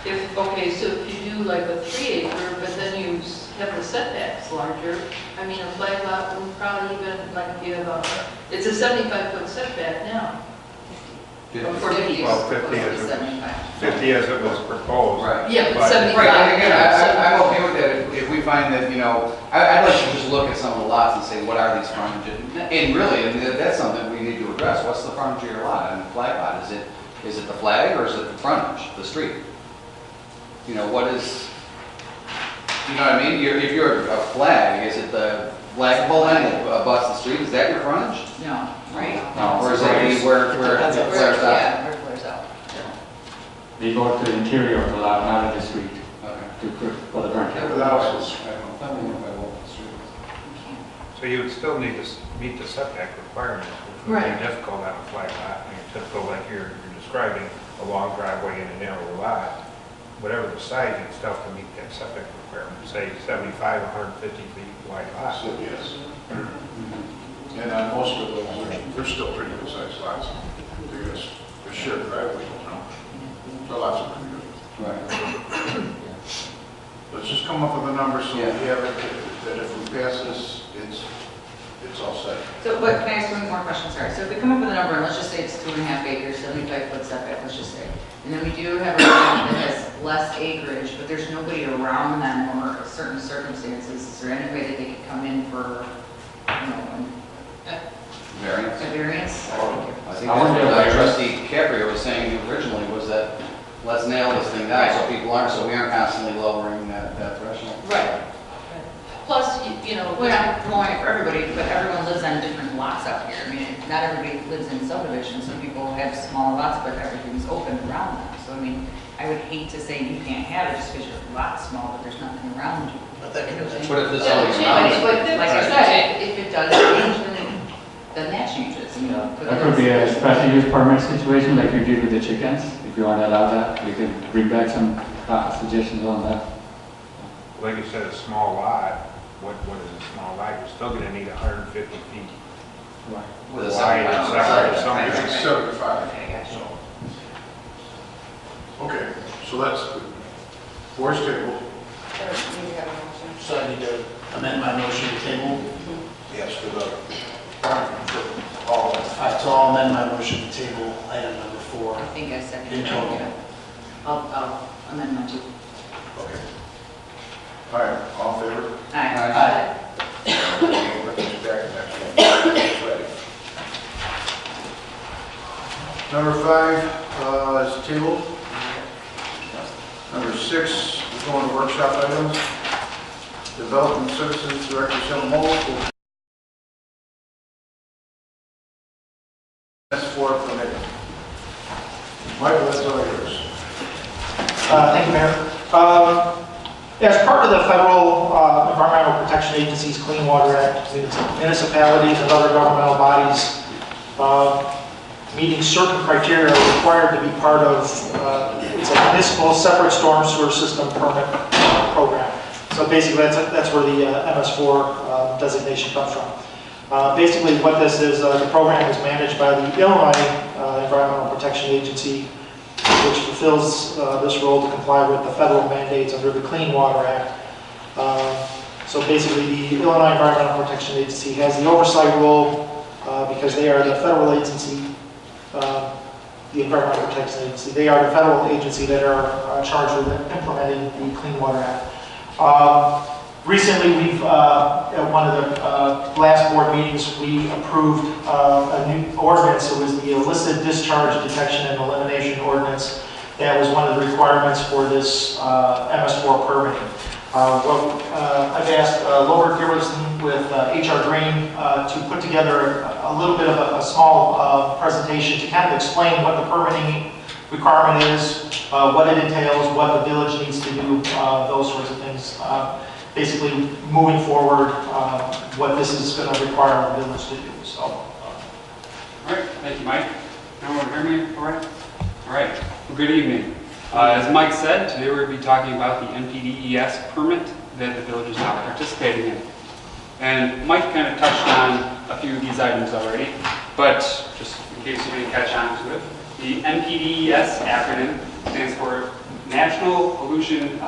so if you do like a 3 acre, but then you have the setbacks larger, I mean, a flag lot would probably even, like if you have it's a 75-foot setback now. 50. For 50. Well, 50 as it was proposed. Right. Yeah, but But- 75. Right, and again, I'm okay with that if we find that, I'd like to just look at some of the lots and say, what are these frontages? And really, that's something we need to address. What's the frontage of your lot? And the flag lot, is it the flag or is it the frontage, the street? What is, what I mean? If you're a flag, is it the flagpole end that abuts the street? Is that your frontage? No, right? Or is it where it flares out? Yeah, where it flares out. They go to the interior of the lot, not at the street, Okay. for the burn cap. So you would still need to meet the setback requirements would Right. be difficult on a flat lot. I mean, typical like you're describing, a long driveway in a narrow lot, whatever the size, it's tough to meet that setback requirement, say 75, 150 feet wide lot. So, yes. And on most of those, they're still pretty good sized lots. They're shared driveways, you know. So lots are pretty good. Right. Let's just come up with a number so we Yeah. have it, that if we pass this, it's all set. So, but can I ask one more question, sorry? So if we come up with a number, and let's just say it's 2.5 acres, 75-foot setback, let's just say. And then we do have a lot that has less acreage, but there's nobody around them or certain circumstances. Is there any way that they could come in for, you know, Variance. a variance? I think that's what Trustee Caprio was saying originally, was that let's nail this thing down so people aren't, so we aren't constantly lowering that threshold. Right. Plus, you know, we're not blowing it for everybody, but everyone lives on different lots out here. I mean, not everybody lives in subdivisions. Some people have smaller lots, but everything's open around them. So, I mean, I would hate to say you can't have it just because your lot's small, but there's nothing around you. But that can change. What if this always around? But like I said, if it does change, then that changes, you know. That could be a special use permit situation like you did with the chickens. If you want to allow that, we could bring back some suggestions on that. Like you said, a small lot, what is a small lot? You're still gonna need 150 feet With a wide and separate setback. It's somewhere. 75. Okay, so that's good. Board's table. So I need to amend my motion to table. Yes, for the, all of All right, so I'll amend my motion to table item number 4. I think I said. In total. I'll amend my two. Okay. All right, all in favor? Aye. We'll bring these back next one. It's ready. Number 5 is tabled. Number 6, we're going to workshop items. Development Services Director Sam Moles. S4 permitting. Michael, that's all yours. Thank you, Mayor. As part of the Federal Environmental Protection Agency's Clean Water Act, municipalities and other governmental bodies meeting certain criteria are required to be part of it's a municipal separate storm sewer system permit program. So basically, that's where the MS4 designation comes from. Basically, what this is, the program is managed by the Illinois Environmental Protection Agency, which fulfills this role to comply with the federal mandates under the Clean Water Act. So basically, the Illinois Environmental Protection Agency has the oversight role because they are the federal agency, the Environmental Protection Agency. They are the federal agency that are charged with implementing the Clean Water Act. Recently, we've, at one of the last board meetings, we approved a new ordinance. It was the illicit discharge detection and elimination ordinance. That was one of the requirements for this MS4 permitting. I've asked Laura Giverson with HR Green to put together a little bit of a small presentation to kind of explain what the permitting requirement is, what it entails, what the village needs to do, those sorts of things. Basically, moving forward, what this is going to require the village to do. So, all right, thank you, Mike. Everyone hear me? All right. All right. Well, good evening. As Mike said, today we're going to be talking about the NPDES permit that the village is now participating in. And Mike kind of touched on a few of these items already, but just in case you didn't catch on to it, the NPDES acronym stands for National Pollution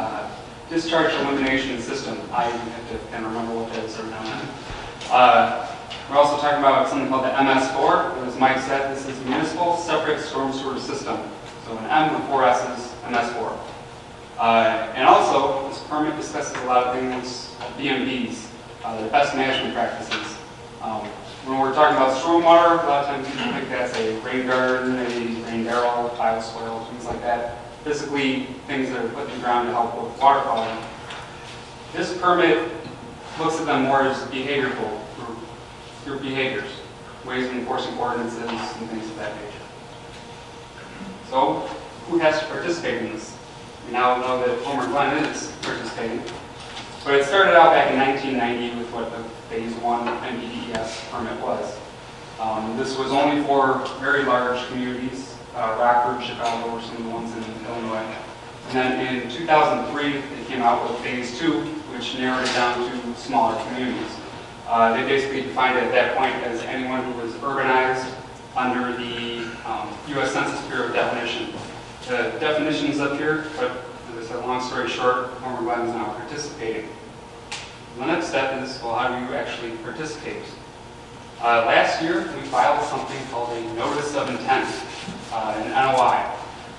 Discharge Elimination System. I have to kind of remember what that is every now and then. We're also talking about something called the MS4. As Mike said, this is Municipal Separate Storm Sewer System. So an M with 4 S's, MS4. And also, this permit discusses a lot of things, BMVs, the best management practices. When we're talking about stormwater, a lot of times people think that's a rain garden, a rain barrel, tile swale, things like that. Basically, things that are put in the ground to help with water quality. This permit looks at them more as behavioral, your behaviors, ways of enforcing ordinances and things of that nature. So, who has to participate in this? We now know that Homer Glen is participating. But it started out back in 1990 with what the Phase 1 NPDES permit was. This was only for very large communities. Rockford, Chicago were some of the ones in Illinois. And then in 2003, they came out with phase 2, which narrowed it down to smaller communities. They basically defined it at that point as anyone who was urbanized under the U.S. Census Bureau definition. The definition's up here, but as I said, long story short, Homer Glen is now participating. The next step is, well, how do you actually participate? Last year, we filed something called a Notice of Intent, an NOI.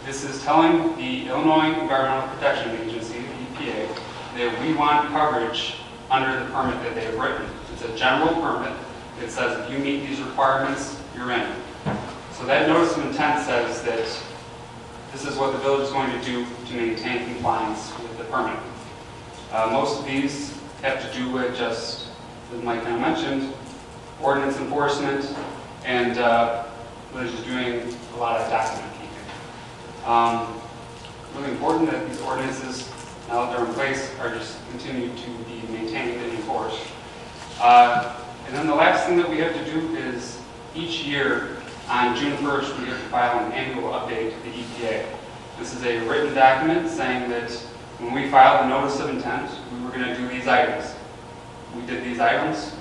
This is telling the Illinois Environmental Protection Agency, the EPA, that we want coverage under the permit that they have written. It's a general permit. It says if you meet these requirements, you're in. So that Notice of Intent says that this is what the village is going to do to maintain compliance with the permit. Most of these have to do with just, as Mike kind of mentioned, ordinance enforcement, and village is doing a lot of document keeping. Really important that these ordinances, now that they're in place, are just continue to be maintained and enforced. And then the last thing that we have to do is each year on June 1st, we have to file an annual update to the EPA. This is a written document saying that when we filed the Notice of Intent, we were going to do these items. We did these items.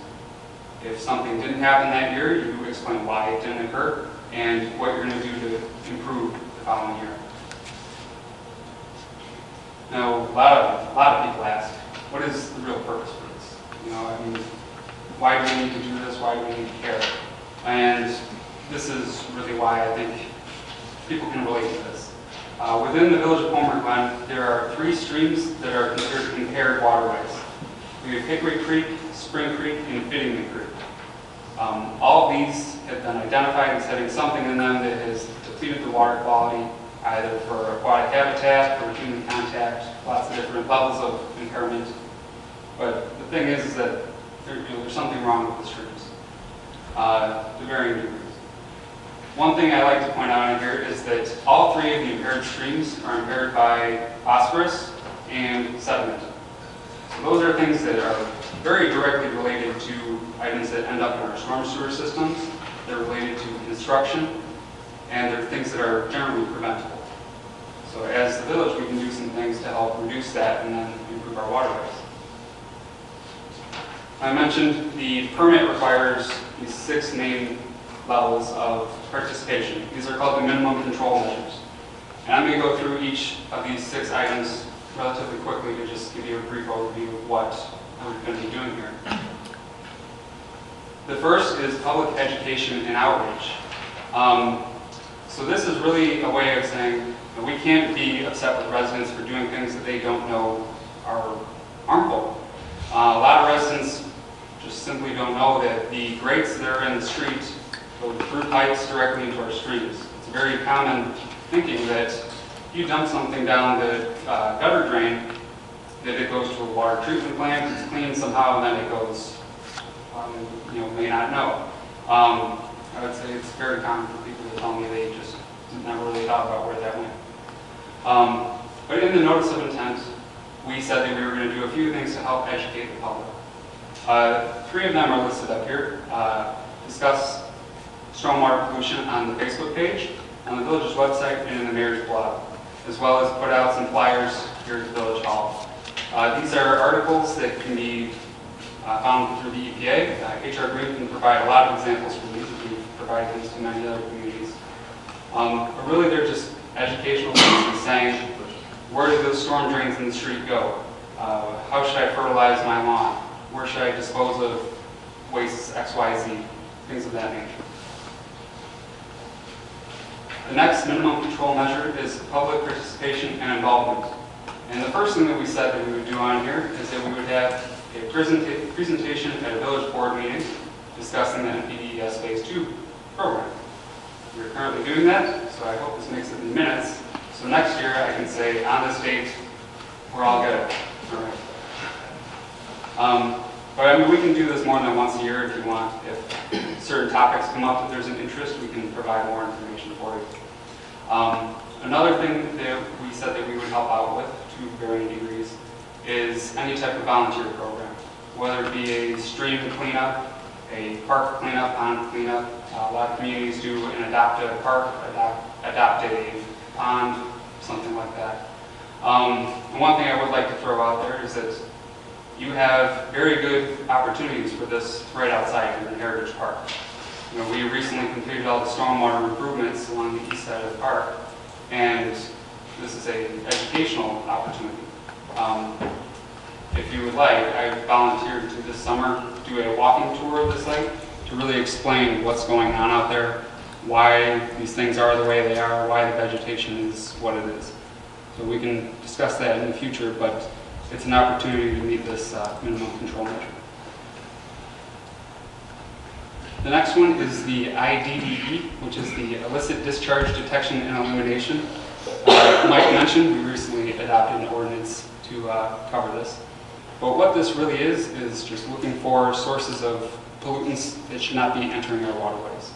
If something didn't happen that year, you explain why it didn't occur and what you're going to do to improve the following year. Now, a lot of people ask, what is the real purpose for this? You know, I mean, why do we need to do this? Why do we need to care? And this is really why I think people can relate to this. Within the village of Homer Glen, there are 3 streams that are considered impaired waterways. We have Hickory Creek, Spring Creek, and Fittingman Creek. All of these have been identified as having something in them that has depleted the water quality, either for aquatic habitat or human contact, lots of different levels of impairment. But the thing is that there's something wrong with the streams, to varying degrees. One thing I like to point out in here is that all 3 of the impaired streams are impaired by phosphorus and sediment. So those are things that are very directly related to items that end up in our storm sewer systems. They're related to construction, and they're things that are generally preventable. So as the village, we can do some things to help reduce that and then improve our waterways. I mentioned the permit requires these 6 main levels of participation. These are called the minimum control measures. And I'm going to go through each of these 6 items relatively quickly to just give you a brief overview of what we're going to be doing here. The first is public education and outreach. So this is really a way of saying that we can't be upset with residents for doing things that they don't know are harmful. A lot of residents just simply don't know that the grates that are in the street go through pipes directly into our streams. It's very common thinking that if you dump something down the gutter drain, that it goes to a water treatment plant, it's clean somehow, and then it goes, may not know. I would say it's very common for people to tell me they just never really thought about where that went. But in the Notice of Intent, we said that we were going to do a few things to help educate the public. 3 of them are listed up here. Discuss stormwater pollution on the Facebook page, on the village's website, and in the mayor's blog, as well as put out some flyers here at the village hall. These are articles that can be found through the EPA. HR Green can provide a lot of examples from these. We provide these to many other communities. But really they're just educational pieces saying, where do those storm drains in the street go? How should I fertilize my lawn? Where should I dispose of wastes XYZ? Things of that nature. The next minimum control measure is public participation and involvement. And the first thing that we said that we would do on here is that we would have a presentation at a village board meeting discussing the NPDES Phase 2 program. We're currently doing that, so I hope this makes it in minutes. So next year I can say, on this date, we're all good. All right. But I mean, we can do this more than once a year if you want. If certain topics come up, if there's an interest, we can provide more information for you. Another thing that we said that we would help out with, to varying degrees, is any type of volunteer program. Whether it be a stream cleanup, a park cleanup, pond cleanup. A lot of communities do an adopt a park, adopt a pond, something like that. And one thing I would like to throw out there is that you have very good opportunities for this right outside here in Heritage Park. You know, we recently completed all the stormwater improvements along the east side of the park, and this is an educational opportunity. If you would like, I volunteered to this summer do a walking tour of the site to really explain what's going on out there, why these things are the way they are, why the vegetation is what it is. So we can discuss that in the future, but it's an opportunity to meet this minimum control measure. The next one is the IDDE, which is the Illicit Discharge Detection and Elimination. Mike mentioned we recently adopted an ordinance to cover this. But what this really is just looking for sources of pollutants that should not be entering our waterways.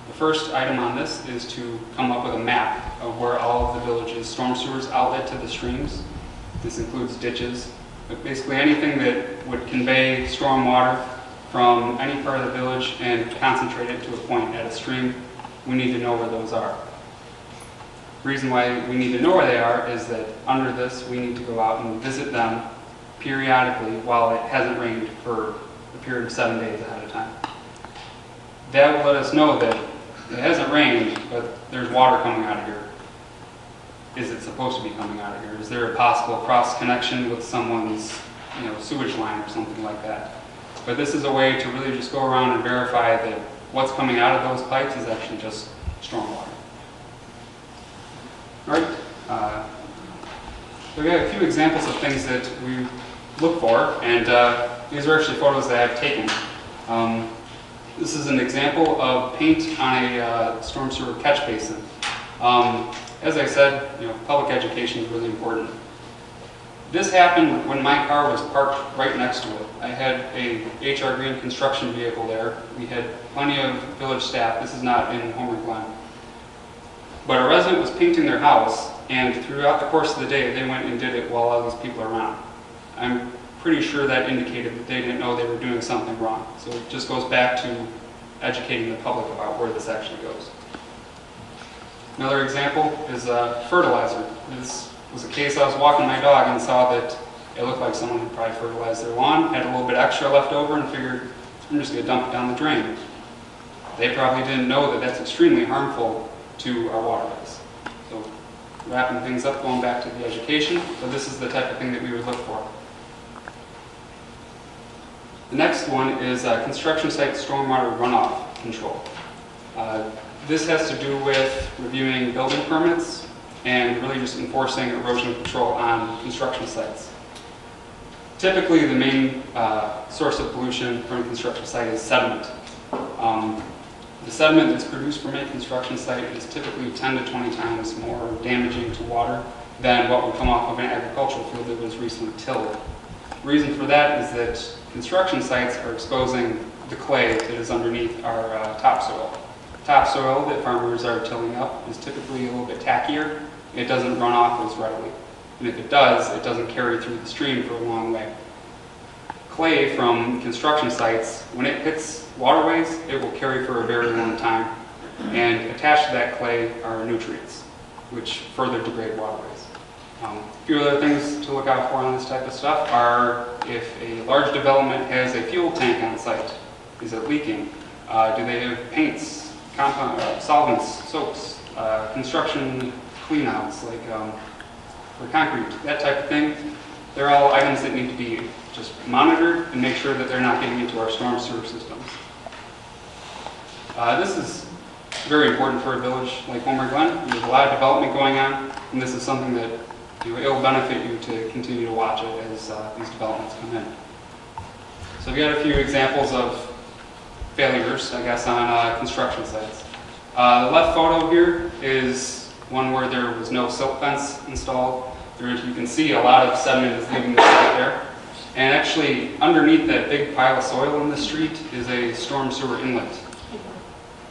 The first item on this is to come up with a map of where all of the village's storm sewers outlet to the streams. This includes ditches, but basically anything that would convey storm water from any part of the village and concentrate it to a point at a stream, we need to know where those are. The reason why we need to know where they are is that under this, we need to go out and visit them periodically while it hasn't rained for a period of 7 days ahead of time. That will let us know that it hasn't rained, but there's water coming out of here. Is it supposed to be coming out of here? Is there a possible cross-connection with someone's sewage line or something like that? But this is a way to really just go around and verify that what's coming out of those pipes is actually just stormwater. All right. So we have a few examples of things that we look for, and these are actually photos that I've taken. This is an example of paint on a storm sewer catch basin. As I said, public education is really important. This happened when my car was parked right next to it. I had a HR Green construction vehicle there. We had plenty of village staff. This is not in Homer Glen. But a resident was painting their house, and throughout the course of the day, they went and did it while all these people are around. I'm pretty sure that indicated that they didn't know they were doing something wrong. So it just goes back to educating the public about where this actually goes. Another example is fertilizer. This was a case I was walking my dog and saw that it looked like someone had probably fertilized their lawn, had a little bit extra left over, and figured, I'm just going to dump it down the drain. They probably didn't know that that's extremely harmful to our waterways. So wrapping things up, going back to the education, so this is the type of thing that we would look for. The next one is construction site stormwater runoff control. This has to do with reviewing building permits and really just enforcing erosion control on construction sites. Typically, the main source of pollution from a construction site is sediment. The sediment that's produced from a construction site is typically 10 to 20 times more damaging to water than what would come off of an agricultural field that was recently tilled. The reason for that is that construction sites are exposing the clay that is underneath our topsoil. Topsoil that farmers are tilling up is typically a little bit tackier. It doesn't run off as readily. And if it doesn't carry through the stream for a long way. Clay from construction sites, when it hits waterways, it will carry for a very long time. And attached to that clay are nutrients, which further degrade waterways. A few other things to look out for on this type of stuff are if a large development has a fuel tank on site, is it leaking? Do they have paints, solvents, soaps, construction cleanouts like for concrete, that type of thing? They're all items that need to be just monitored and make sure that they're not getting into our storm sewer systems. This is very important for a village like Homer Glen. There's a lot of development going on, and this is something that it'll benefit you to continue to watch it as these developments come in. So we've got a few examples of failures, I guess, on construction sites. The left photo here is one where there was no silt fence installed. You can see a lot of sediment is leaving the site there. And actually, underneath that big pile of soil in the street is a storm sewer inlet.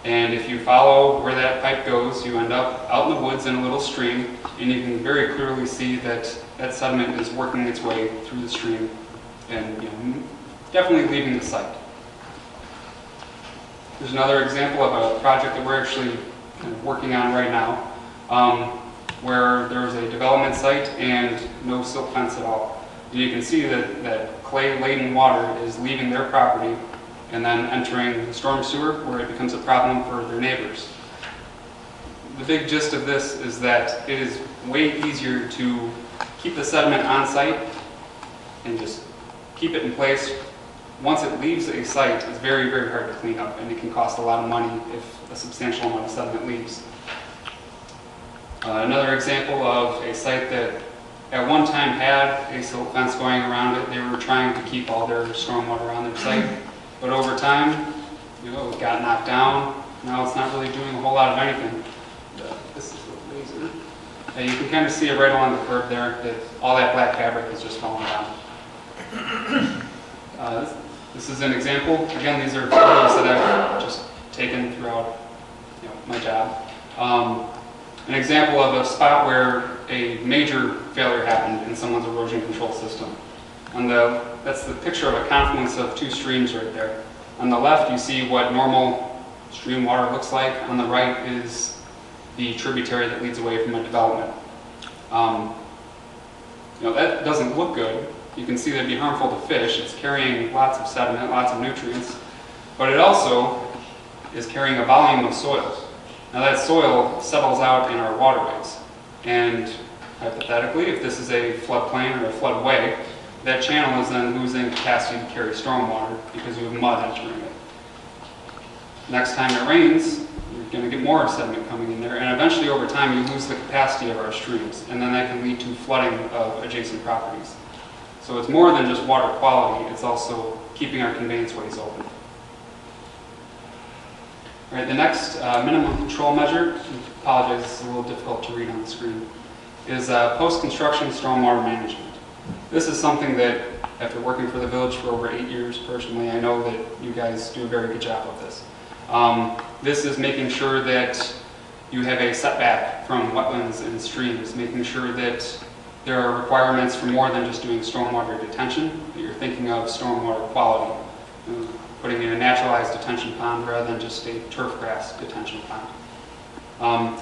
And if you follow where that pipe goes, you end up out in the woods in a little stream, and you can very clearly see that that sediment is working its way through the stream and definitely leaving the site. There's another example of a project that we're actually kind of working on right now, where there's a development site and no silt fence at all. And you can see that clay-laden water is leaving their property and then entering the storm sewer, where it becomes a problem for their neighbors. The big gist of this is that it is way easier to keep the sediment on site and just keep it in place. Once it leaves a site, it's very, very hard to clean up, and it can cost a lot of money if a substantial amount of sediment leaves. Another example of a site that at one time had a silt fence going around it. They were trying to keep all their stormwater on their site, but over time, it got knocked down. Now it's not really doing a whole lot of anything. This is the laser. You can kind of see it right along the curb there, that all that black fabric is just falling down. This is an example. Again, these are photos that I've just taken throughout my job. An example of a spot where a major failure happened in someone's erosion control system. That's the picture of a confluence of two streams right there. On the left, you see what normal stream water looks like. On the right is the tributary that leads away from a development. That doesn't look good. You can see that it'd be harmful to fish. It's carrying lots of sediment, lots of nutrients, but it also is carrying a volume of soil. Now that soil settles out in our waterways, and hypothetically, if this is a floodplain or a floodway, that channel is then losing capacity to carry stormwater because you have mud entering it. Next time it rains, you're going to get more sediment coming in there, and eventually over time you lose the capacity of our streams, and then that can lead to flooding of adjacent properties. So it's more than just water quality, it's also keeping our conveyance ways open. All right, the next minimum control measure, I apologize, it's a little difficult to read on the screen, is post-construction stormwater management. This is something that, after working for the village for over 8 years personally, I know that you guys do a very good job of this. This is making sure that you have a setback from wetlands and streams, making sure that there are requirements for more than just doing stormwater detention, that you're thinking of stormwater quality, putting in a naturalized detention pond rather than just a turf grass detention pond.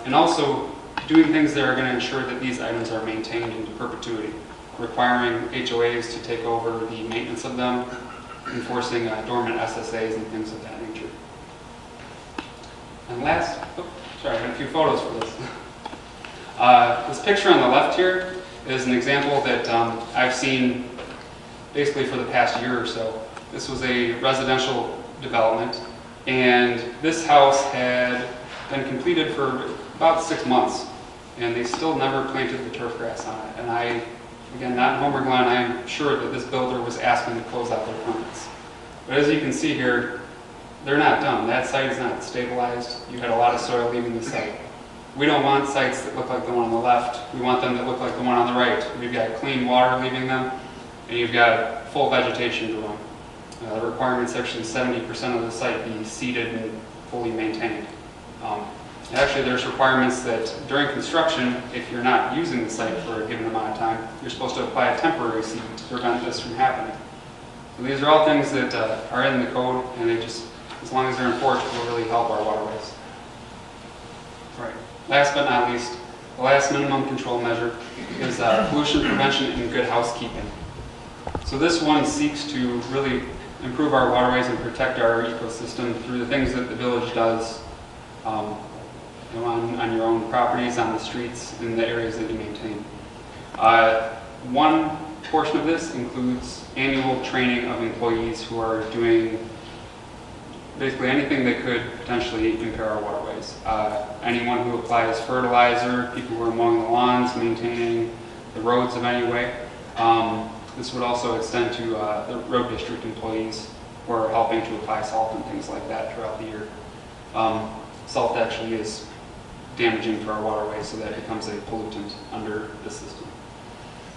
And also doing things that are going to ensure that these items are maintained into perpetuity, requiring HOAs to take over the maintenance of them, enforcing dormant SSAs and things of that nature. And last, sorry, I got a few photos for this. This picture on the left here is an example that I've seen basically for the past year or so. This was a residential development, and this house had been completed for about 6 months, and they still never planted the turf grass on it. And again, not in Homer Glen, I'm sure that this builder was asking to close out their permits. But as you can see here, they're not done. That site is not stabilized. You had a lot of soil leaving the site. We don't want sites that look like the one on the left. We want them that look like the one on the right. We've got clean water leaving them, and you've got full vegetation growing. The requirement's actually 70% of the site be seeded and fully maintained. Actually, there's requirements that during construction, if you're not using the site for a given amount of time, you're supposed to apply a temporary seed to prevent this from happening. So these are all things that are in the code, and they just, as long as they're enforced, will really help our waterways. All right. Last but not least, the last minimum control measure is pollution prevention and good housekeeping. So this one seeks to really improve our waterways and protect our ecosystem through the things that the village does on your own properties, on the streets, in the areas that you maintain. One portion of this includes annual training of employees who are doing basically anything that could potentially impair our waterways. Anyone who applies fertilizer, people who are mowing the lawns, maintaining the roads in any way. This would also extend to the road district employees who are helping to apply salt and things like that throughout the year. Salt actually is damaging to our waterways, so that becomes a pollutant under the system.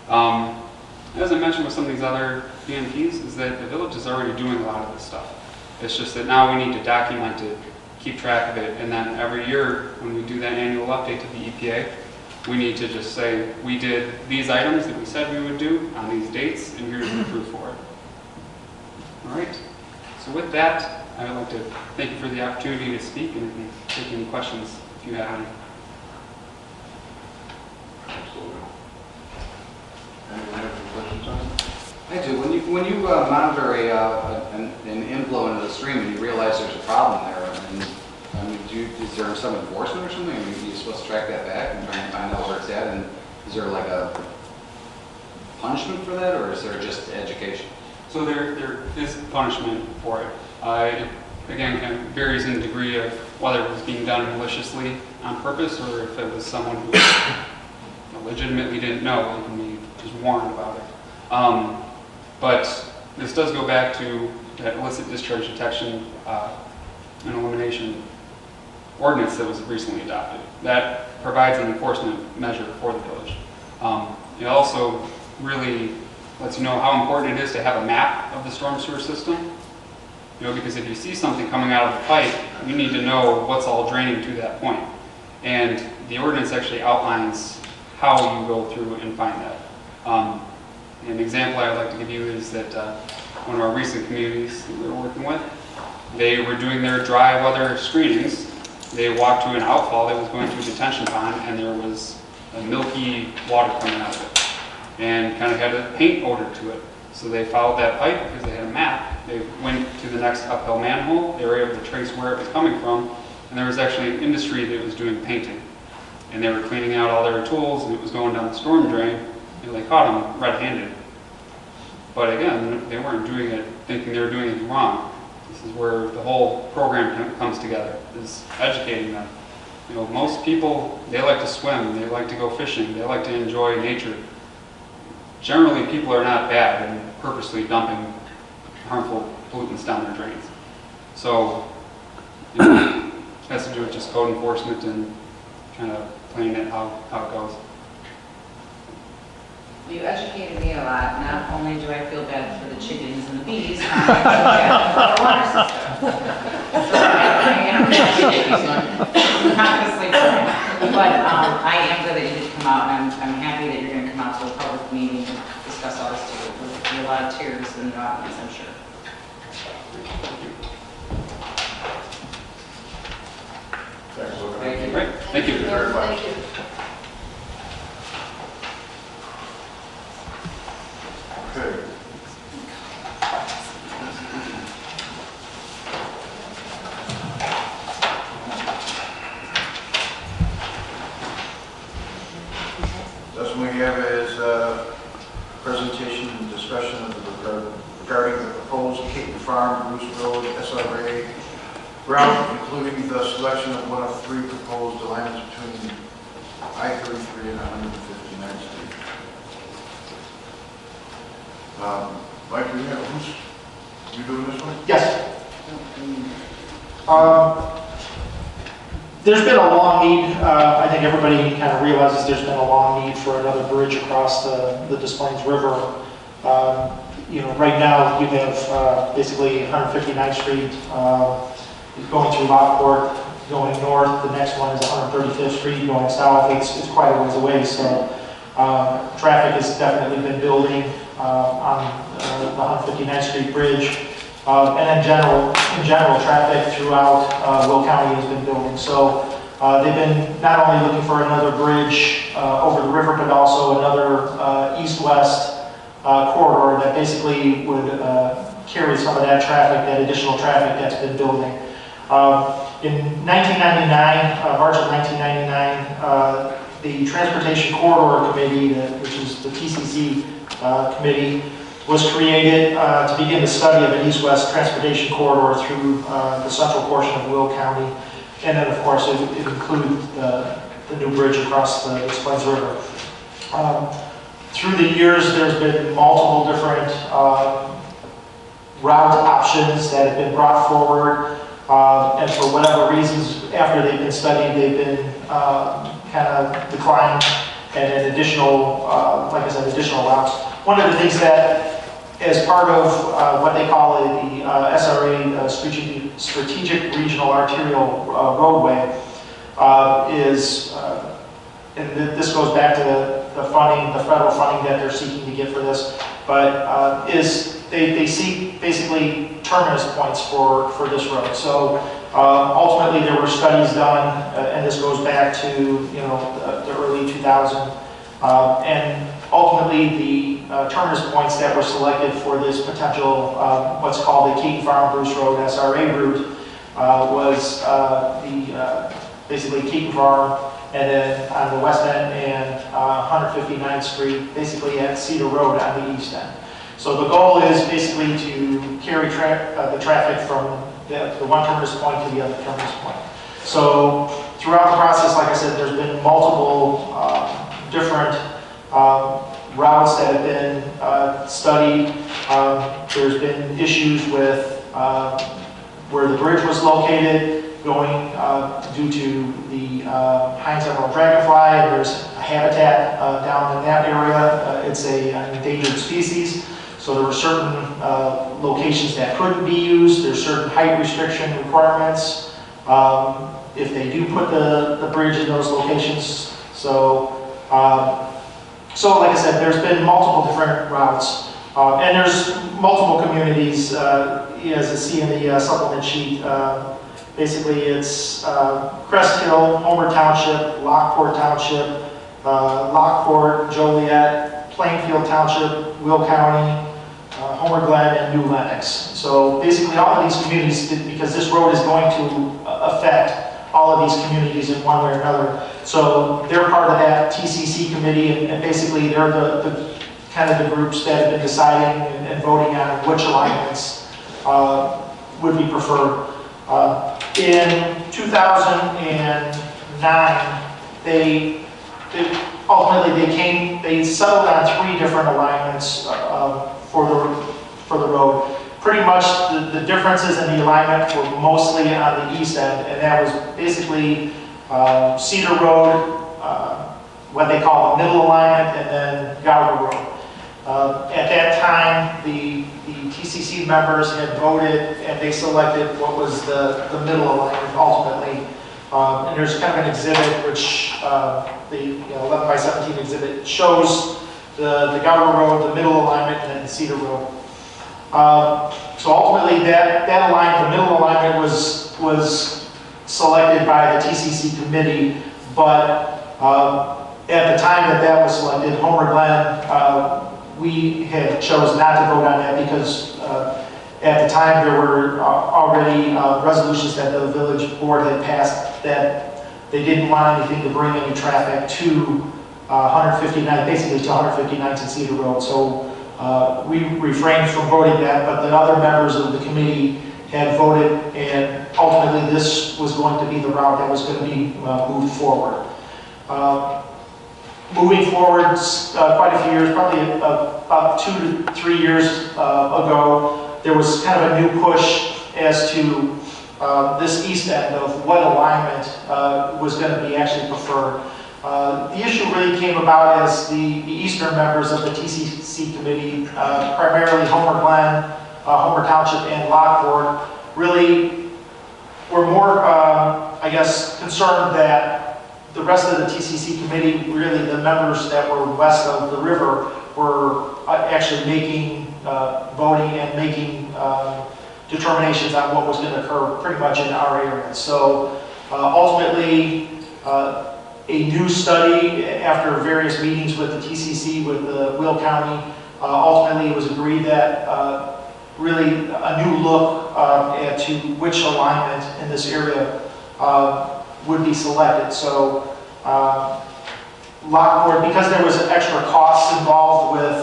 As I mentioned with some of these other BMPs, is that the village is already doing a lot of this stuff. It's just that now we need to document it, keep track of it, and then every year when we do that annual update to the EPA, we need to just say, we did these items that we said we would do on these dates, and here's the proof for it. All right. So with that, I would like to thank you for the opportunity to speak and take any questions if you have any. Anyone have any questions on it? I do. When you monitor an inflow into the stream and you realize there's a problem there, I mean, is there some enforcement or something? I mean, are you supposed to track that back and try and find out where it's at? And is there like a punishment for that, or is there just education? So there is punishment for it. It again kind of varies in degree of whether it was being done maliciously on purpose or if it was someone who legitimately didn't know and be just warned about it. But this does go back to that illicit discharge detection and elimination ordinance that was recently adopted. That provides an enforcement measure for the village. It also really lets you know how important it is to have a map of the storm sewer system. You know, because if you see something coming out of the pipe, you need to know what's all draining to that point. And the ordinance actually outlines how you go through and find that. An example I would like to give you is that one of our recent communities that we were working with, they were doing their dry weather screenings. They walked to an outfall that was going to a detention pond, and there was a milky water coming out of it, and kind of had a paint odor to it. So they followed that pipe because they had a map. They went to the next uphill manhole. They were able to trace where it was coming from, and there was actually an industry that was doing painting. And they were cleaning out all their tools, and it was going down the storm drain, and they caught them red-handed. But again, they weren't doing it thinking they were doing it wrong. This is where the whole program comes together, is educating them. You know, most people, they like to swim, they like to go fishing, they like to enjoy nature. Generally, people are not bad in purposely dumping harmful pollutants down their drains. So, you know, it has to do with just code enforcement and kind of playing it how it goes. You educated me a lot. Not only do I feel bad for the chickens and the bees, I feel bad for the water system. So I am not going to sleep tonight. But I am glad that you did come out, and I'm happy that you're going to come out to a public meeting and discuss all this too. There'll be a lot of tears in the audience, I'm sure. Thank you. Great. Thank you very much. Thank you. Okay. This one we have is presentation and discussion of regarding the proposed Caton Farm, Bruce Road, SRA route, including the selection of one of three proposed alignments between I-33 and 159th Street. Mike, do you have, who's, you doing this one? Yes. There's been a long need, I think everybody kind of realizes there's been a long need for another bridge across the Des Plaines River. You know, right now you have basically 159th Street going through Lockport, going north. The next one is 135th Street going south. It's quite a ways away, so traffic has definitely been building on the 159th Street Bridge. And in general, traffic throughout Will County has been building. So they've been not only looking for another bridge over the river, but also another east-west corridor that basically would carry some of that traffic, that additional traffic that's been building. In 1999, March of 1999, the Transportation Corridor Committee, which is the TCC committee, was created to begin the study of an east-west transportation corridor through the central portion of Will County. And then, of course, it included the new bridge across the Des Plaines River. Through the years, there's been multiple different route options that have been brought forward. And for whatever reasons, after they've been studied, they've been kind of declined, and then additional, like I said, additional routes. One of the things that, as part of what they call the SRA Strategic Regional Arterial Roadway, is, and this goes back to the funding, the federal funding that they're seeking to get for this, but they seek basically terminus points for this road. So ultimately there were studies done, and this goes back to the early 2000s, and ultimately the terminus points that were selected for this potential what's called the Keaton Farm Bruce Road SRA route was basically Keaton Farm, and then on the west end and 159th Street, basically at Cedar Road on the east end. So the goal is basically to carry the traffic from the one terminus point to the other terminus point. So throughout the process, like I said, there's been multiple different routes that have been studied. There's been issues with where the bridge was located, going due to the Heinz Emerald Dragonfly. There's a habitat down in that area. It's an endangered species. So there were certain locations that couldn't be used. There's certain height restriction requirements if they do put the bridge in those locations. So like I said, there's been multiple different routes. And there's multiple communities, as you see in the supplement sheet. Basically, it's Crest Hill, Homer Township, Lockport Township, Lockport, Joliet, Plainfield Township, Will County, Homer Glen, and New Lenox. So basically all of these communities, because this road is going to affect all of these communities in one way or another. So they're part of that TCC committee, and basically they're the kind of the groups that have been deciding and voting on which alignments would be preferred. In 2009, they ultimately they settled on 3 different alignments for the road. Pretty much the differences in the alignment were mostly on the east end, and that was basically Cedar Road, what they call the middle alignment, and then Gowder Road. At that time, the TCC members had voted, and they selected what was the middle alignment ultimately. And there's kind of an exhibit which the 11 by 17 exhibit shows the Gowder Road, the middle alignment, and then the Cedar Road. So ultimately, that alignment, the middle alignment, was selected by the TCC committee, but at the time that was selected, Homer Glen, we had chose not to vote on that because at the time there were already resolutions that the village board had passed that they didn't want anything to bring any traffic to 159, basically to 159th and Cedar Road. So we refrained from voting that, but the other members of the committee had voted, and ultimately this was going to be the route that was going to be moved forward. Moving forward quite a few years, probably about 2 to 3 years ago, there was kind of a new push as to this east end of what alignment was going to be actually preferred. The issue really came about as the eastern members of the TCC committee, primarily Homer Glen, Homer Township, and Lockport, really were more, I guess, concerned that the rest of the TCC committee, really the members that were west of the river, were actually making, voting and making determinations on what was going to occur pretty much in our area. So ultimately, a new study after various meetings with the TCC, with the Will County, ultimately it was agreed that really a new look to which alignment in this area would be selected. So Lockport, because there was extra costs involved with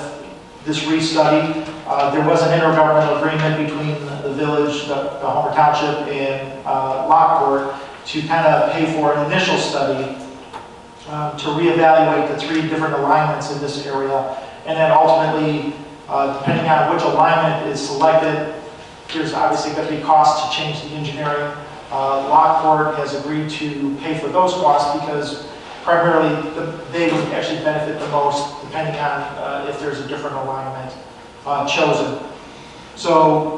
this restudy, there was an intergovernmental agreement between the village, the Homer Township, and Lockport to kind of pay for an initial study to reevaluate the 3 different alignments in this area. And then ultimately, depending on which alignment is selected, there's obviously going to be costs to change the engineering. Lockport has agreed to pay for those costs because primarily they would actually benefit the most depending on if there's a different alignment chosen. So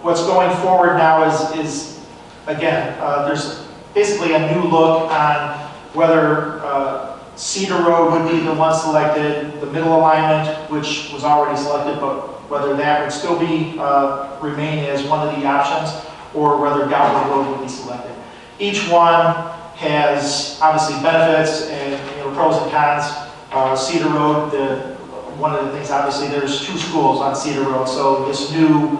what's going forward now is again, there's basically a new look on whether Cedar Road would be the one selected, the middle alignment, which was already selected, but whether that would still be, remain as one of the options, or whether Gowder Road would be selected. Each one has obviously benefits and pros and cons. Cedar Road, one of the things, obviously, there's 2 schools on Cedar Road, so this new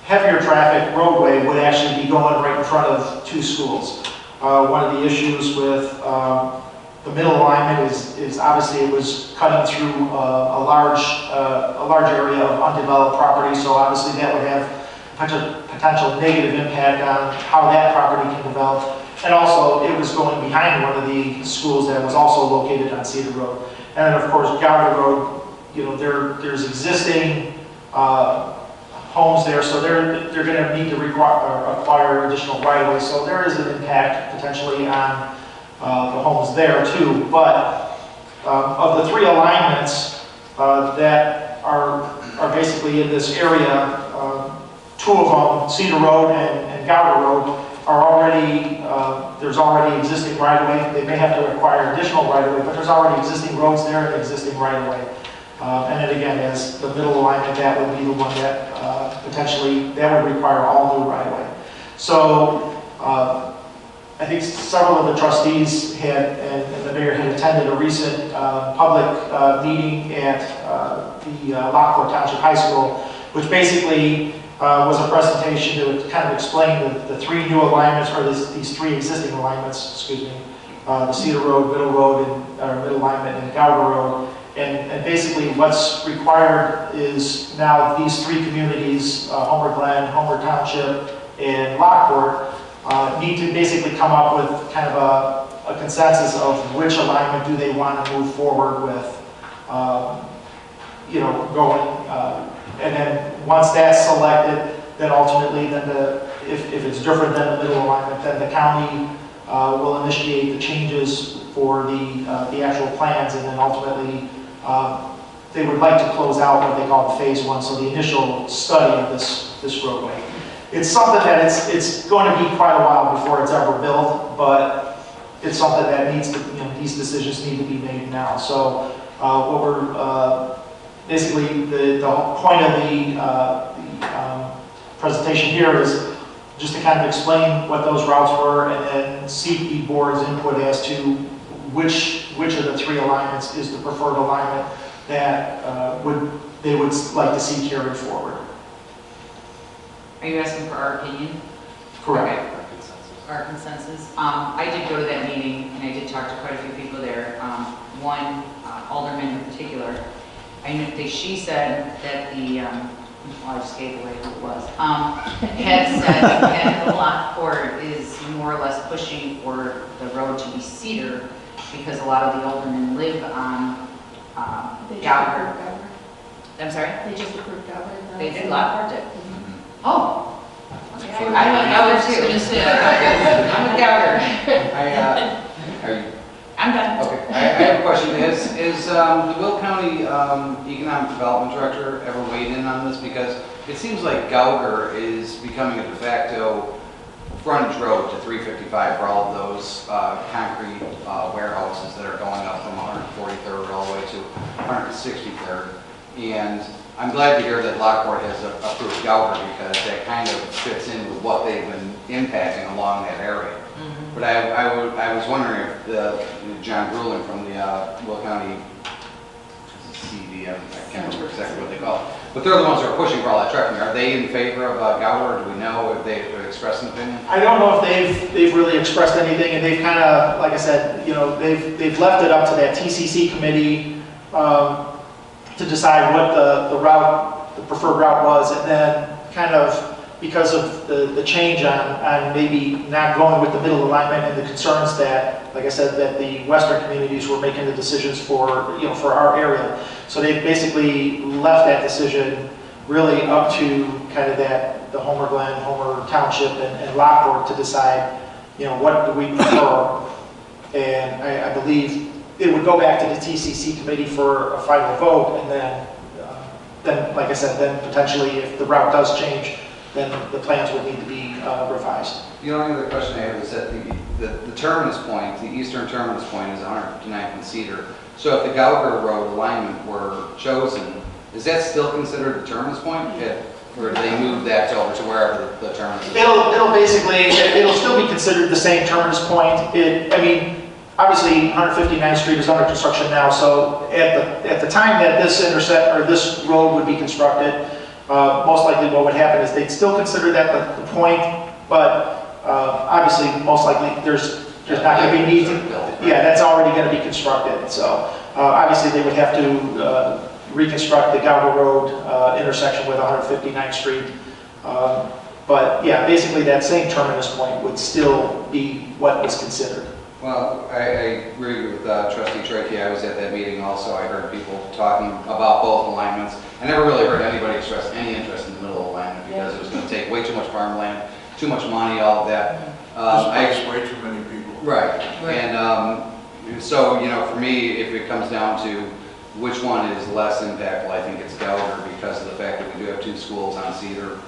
heavier traffic roadway would actually be going right in front of 2 schools. One of the issues with the middle alignment is obviously it was cutting through a large area of undeveloped property, so obviously that would have potential negative impact on how that property can develop. And also, it was going behind one of the schools that was also located on Cedar Road. And then, of course, Gowder Road, there's existing homes there, so they're going to need to acquire additional right-of-way. So there is an impact potentially on the homes there too. But of the 3 alignments that are basically in this area, 2 of them, Cedar Road and Gowder Road, are already, there's already existing right-of-way. They may have to acquire additional right-of-way, but there's already existing roads there and existing right-of-way. And then again, as the middle alignment, that would be the one that potentially, that would require all new right-of-way. So I think several of the trustees had, and the mayor had attended a recent public meeting at the Lockport Township High School, which basically was a presentation to kind of explain the 3 new alignments, or these 3 existing alignments, excuse me, the Cedar Road, Middle Road, and Middle Alignment, and Gowder Road. And basically what's required is now these 3 communities, Homer Glen, Homer Township, and Lockport, need to basically come up with kind of a consensus of which alignment do they want to move forward with, going. And then once that's selected, then ultimately, if it's different than the middle alignment, then the county will initiate the changes for the actual plans, and then ultimately they would like to close out what they call phase 1, so the initial study of this roadway. It's something that it's going to be quite a while before it's ever built, but it's something that needs to, these decisions need to be made now. So what we're basically the point of the presentation here is just to kind of explain what those routes were, and then seek the board's input as to which of the 3 alignments is the preferred alignment that they would like to see carried forward. Are you asking for our opinion? Correct. Okay. Our consensus. I did go to that meeting, and I did talk to quite a few people there. One alderman in particular, I knew she said that the, I just gave away who it was, had said that the Lockport is more or less pushing for the road to be Cedar, because a lot of the aldermen live on Gowder. I'm sorry? They just approved Gowder. They did, Lockport did. Oh. I I was would just too. going to say, I'm a Gowder. I'm done. Okay, I have a question. Is the Will County Economic Development Director ever weighed in on this? Because it seems like Gowder is becoming a de facto frontage road to 355 for all of those concrete warehouses that are going up from 143rd all the way to 163rd. And I'm glad to hear that Lockport has approved Gowder, because that kind of fits in with what they've been impacting along that area. Mm-hmm. But I was wondering if John Brulin from the Will County CD, I can't remember exactly what they call it, but they're the ones who are pushing for all that trucking. Are they in favor of Gowder, or do we know if they've expressed an opinion? I don't know if they've really expressed anything, and they've kind of, like I said, they've left it up to that TCC committee to decide what the preferred route was, and then kind of because of the change on maybe not going with the middle alignment and the concerns that, like I said, that the western communities were making the decisions for our area. So they basically left that decision really up to kind of the Homer Glen, Homer Township, and Lockport to decide, what do we prefer. And I believe it would go back to the TCC committee for a final vote, and then like I said, then potentially if the route does change, then the plans would need to be revised. The only other question I have is that the terminus point, the eastern terminus point is 159th and Cedar. So if the Gallagher Road alignment were chosen, is that still considered the terminus point? Or do they move that over to wherever the terminus is? It'll still be considered the same terminus point. I mean, obviously 159th Street is under construction now, so at the time that this road would be constructed, most likely what would happen is they'd still consider that the point, but obviously most likely there's not going to be need to, yeah, that's already going to be constructed. So obviously they would have to reconstruct the Gallagher Road intersection with 159th Street. But yeah, basically that same terminus point would still be what was considered. Well, I agree with Trustee Trachey. I was at that meeting also. I heard people talking about both alignments. I never really heard anybody express any interest in the middle alignment because it was going to take way too much farmland, too much money, all of that. Displace way too many people. Right. And so, you know, for me, if it comes down to which one is less impactful, I think it's Gallagher because of the fact that we do have 2 schools on Cedar,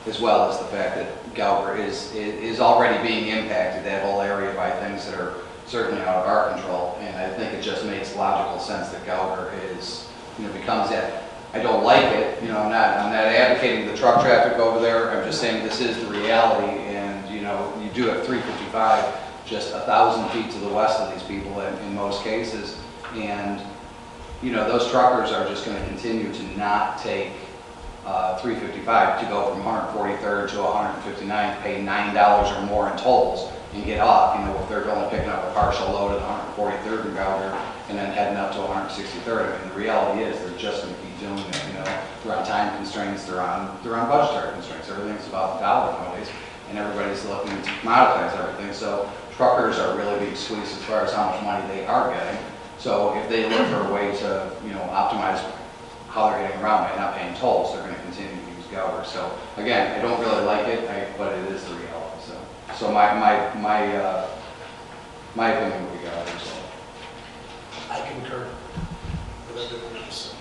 as well as the fact that Gallagher is already being impacted, that whole area, by things that are certainly out of our control. And I think it just makes logical sense that Gallagher is, you know, becomes that. I don't like it, you know, I'm not advocating the truck traffic over there. I'm just saying this is the reality, and you know, you do have 355 just 1,000 feet to the west of these people in most cases, and you know, those truckers are just going to continue to not take 355 to go from 143rd to 159th, pay $9 or more in tolls and get off. You know, if they're only picking up a partial load at 143rd in Gallagher and then heading up to 163rd, I mean, the reality is they're just going to keep doing it. You know, they're on time constraints, they're on budgetary constraints. Everything's about the dollar nowadays, and everybody's looking to commoditize everything. So truckers are really being squeezed as far as how much money they are getting. So if they look for a way to, you know, optimize how they're getting around by not paying tolls, they're going to continue to use Gallagher. So again, I don't really like it, but it is the reality. So my opinion would be Gallagher. So I concur with everyone else.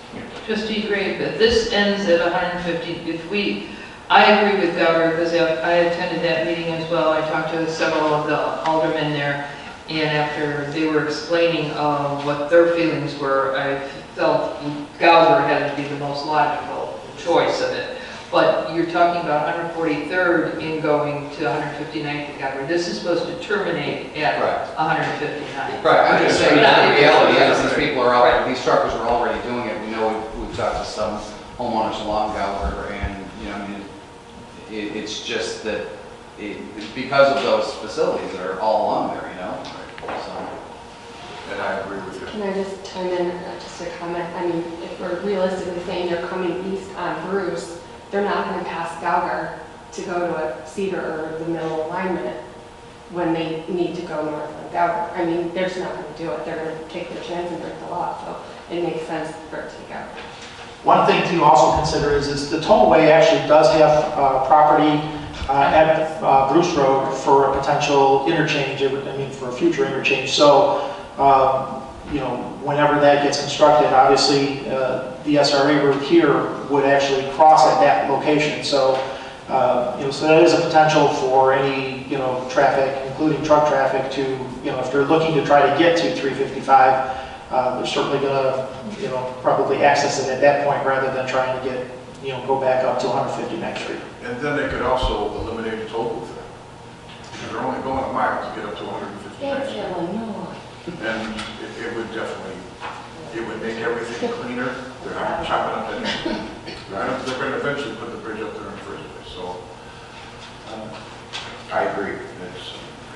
Trustee Gray, but this ends at 150. I agree with Gallagher because I attended that meeting as well. I talked to several of the aldermen there, and after they were explaining what their feelings were, I felt Gallagher had to be the most logical choice of it. But you're talking about 143rd in going to 159th at Gallagher. This is supposed to terminate at 159th. Right. I'm just saying that the reality is these people are already, these truckers are already doing it. We know we've talked to some homeowners along Gallagher, and you know, I mean, it's just that because of those facilities that are all along there, you know. So. And I agree with you. Can I just chime in just a comment? I mean, if we're realistically saying they're coming east on Bruce, they're not going to pass Gallagher to go to a Cedar or the middle alignment when they need to go north on Gallagher. I mean, they're just not going to do it. They're going to take their chance and break the law. So it makes sense for it to go. One thing to also consider is the tollway actually does have property at Bruce Road for a potential interchange, for a future interchange. So, you know, whenever that gets constructed, obviously the SRA route here would actually cross at that location. So, you know, so that is a potential for any, you know, traffic, including truck traffic, to, you know, if they're looking to try to get to 355, they're certainly going to, you know, probably access it at that point rather than trying to get, you know, go back up to 159th Street. And then they could also eliminate the toll booth there. Because they're only going a mile to get up to 159th Street. And it would definitely, it would make everything cleaner. They're not chopping up anything. They're going to eventually put the bridge up there in the first place. So I agree.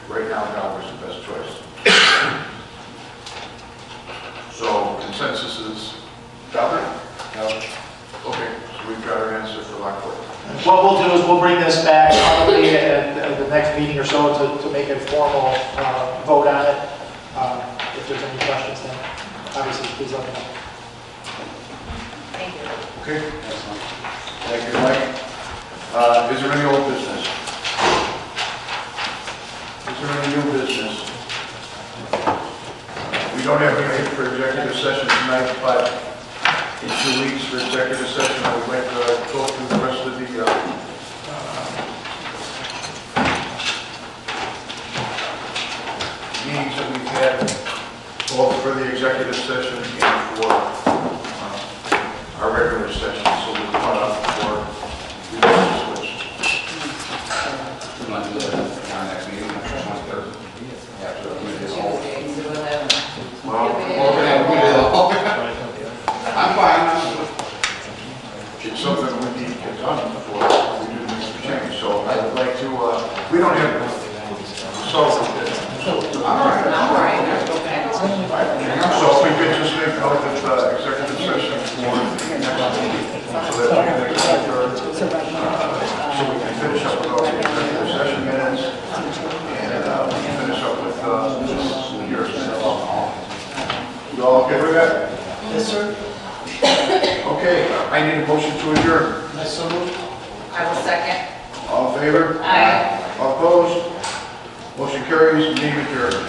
Right now, Gallagher's the best choice. So consensus is Gallagher? Okay, so we've got our answer for Lockport. What we'll do is we'll bring this back probably at the next meeting or so to make a formal vote on it. If there's any questions, then obviously please let me know. Thank you. Okay. Excellent. Thank you, Mike. Is there any old business? Is there any new business? We don't have anything for executive session tonight, but in 2 weeks for executive session, I would like to go through the rest of the had both for the executive session and for our regular session, so we'll cut up for the switch. We want to do that in our next meeting, after 23rd. After the committee is all. Well, I'm fine. it's something we need to get done before we do the next change, so I'd like to, we don't have, so, All right. so if we could just make note that executive session for the next meeting, so that we can make sure, so we can finish up with all the executive session minutes, and we can finish up with yours. You all okay with that? Yes, sir. Okay, I need a motion to adjourn. I so moved. I will second. All in favor? Aye. All opposed? Motion carries, meeting adjourned.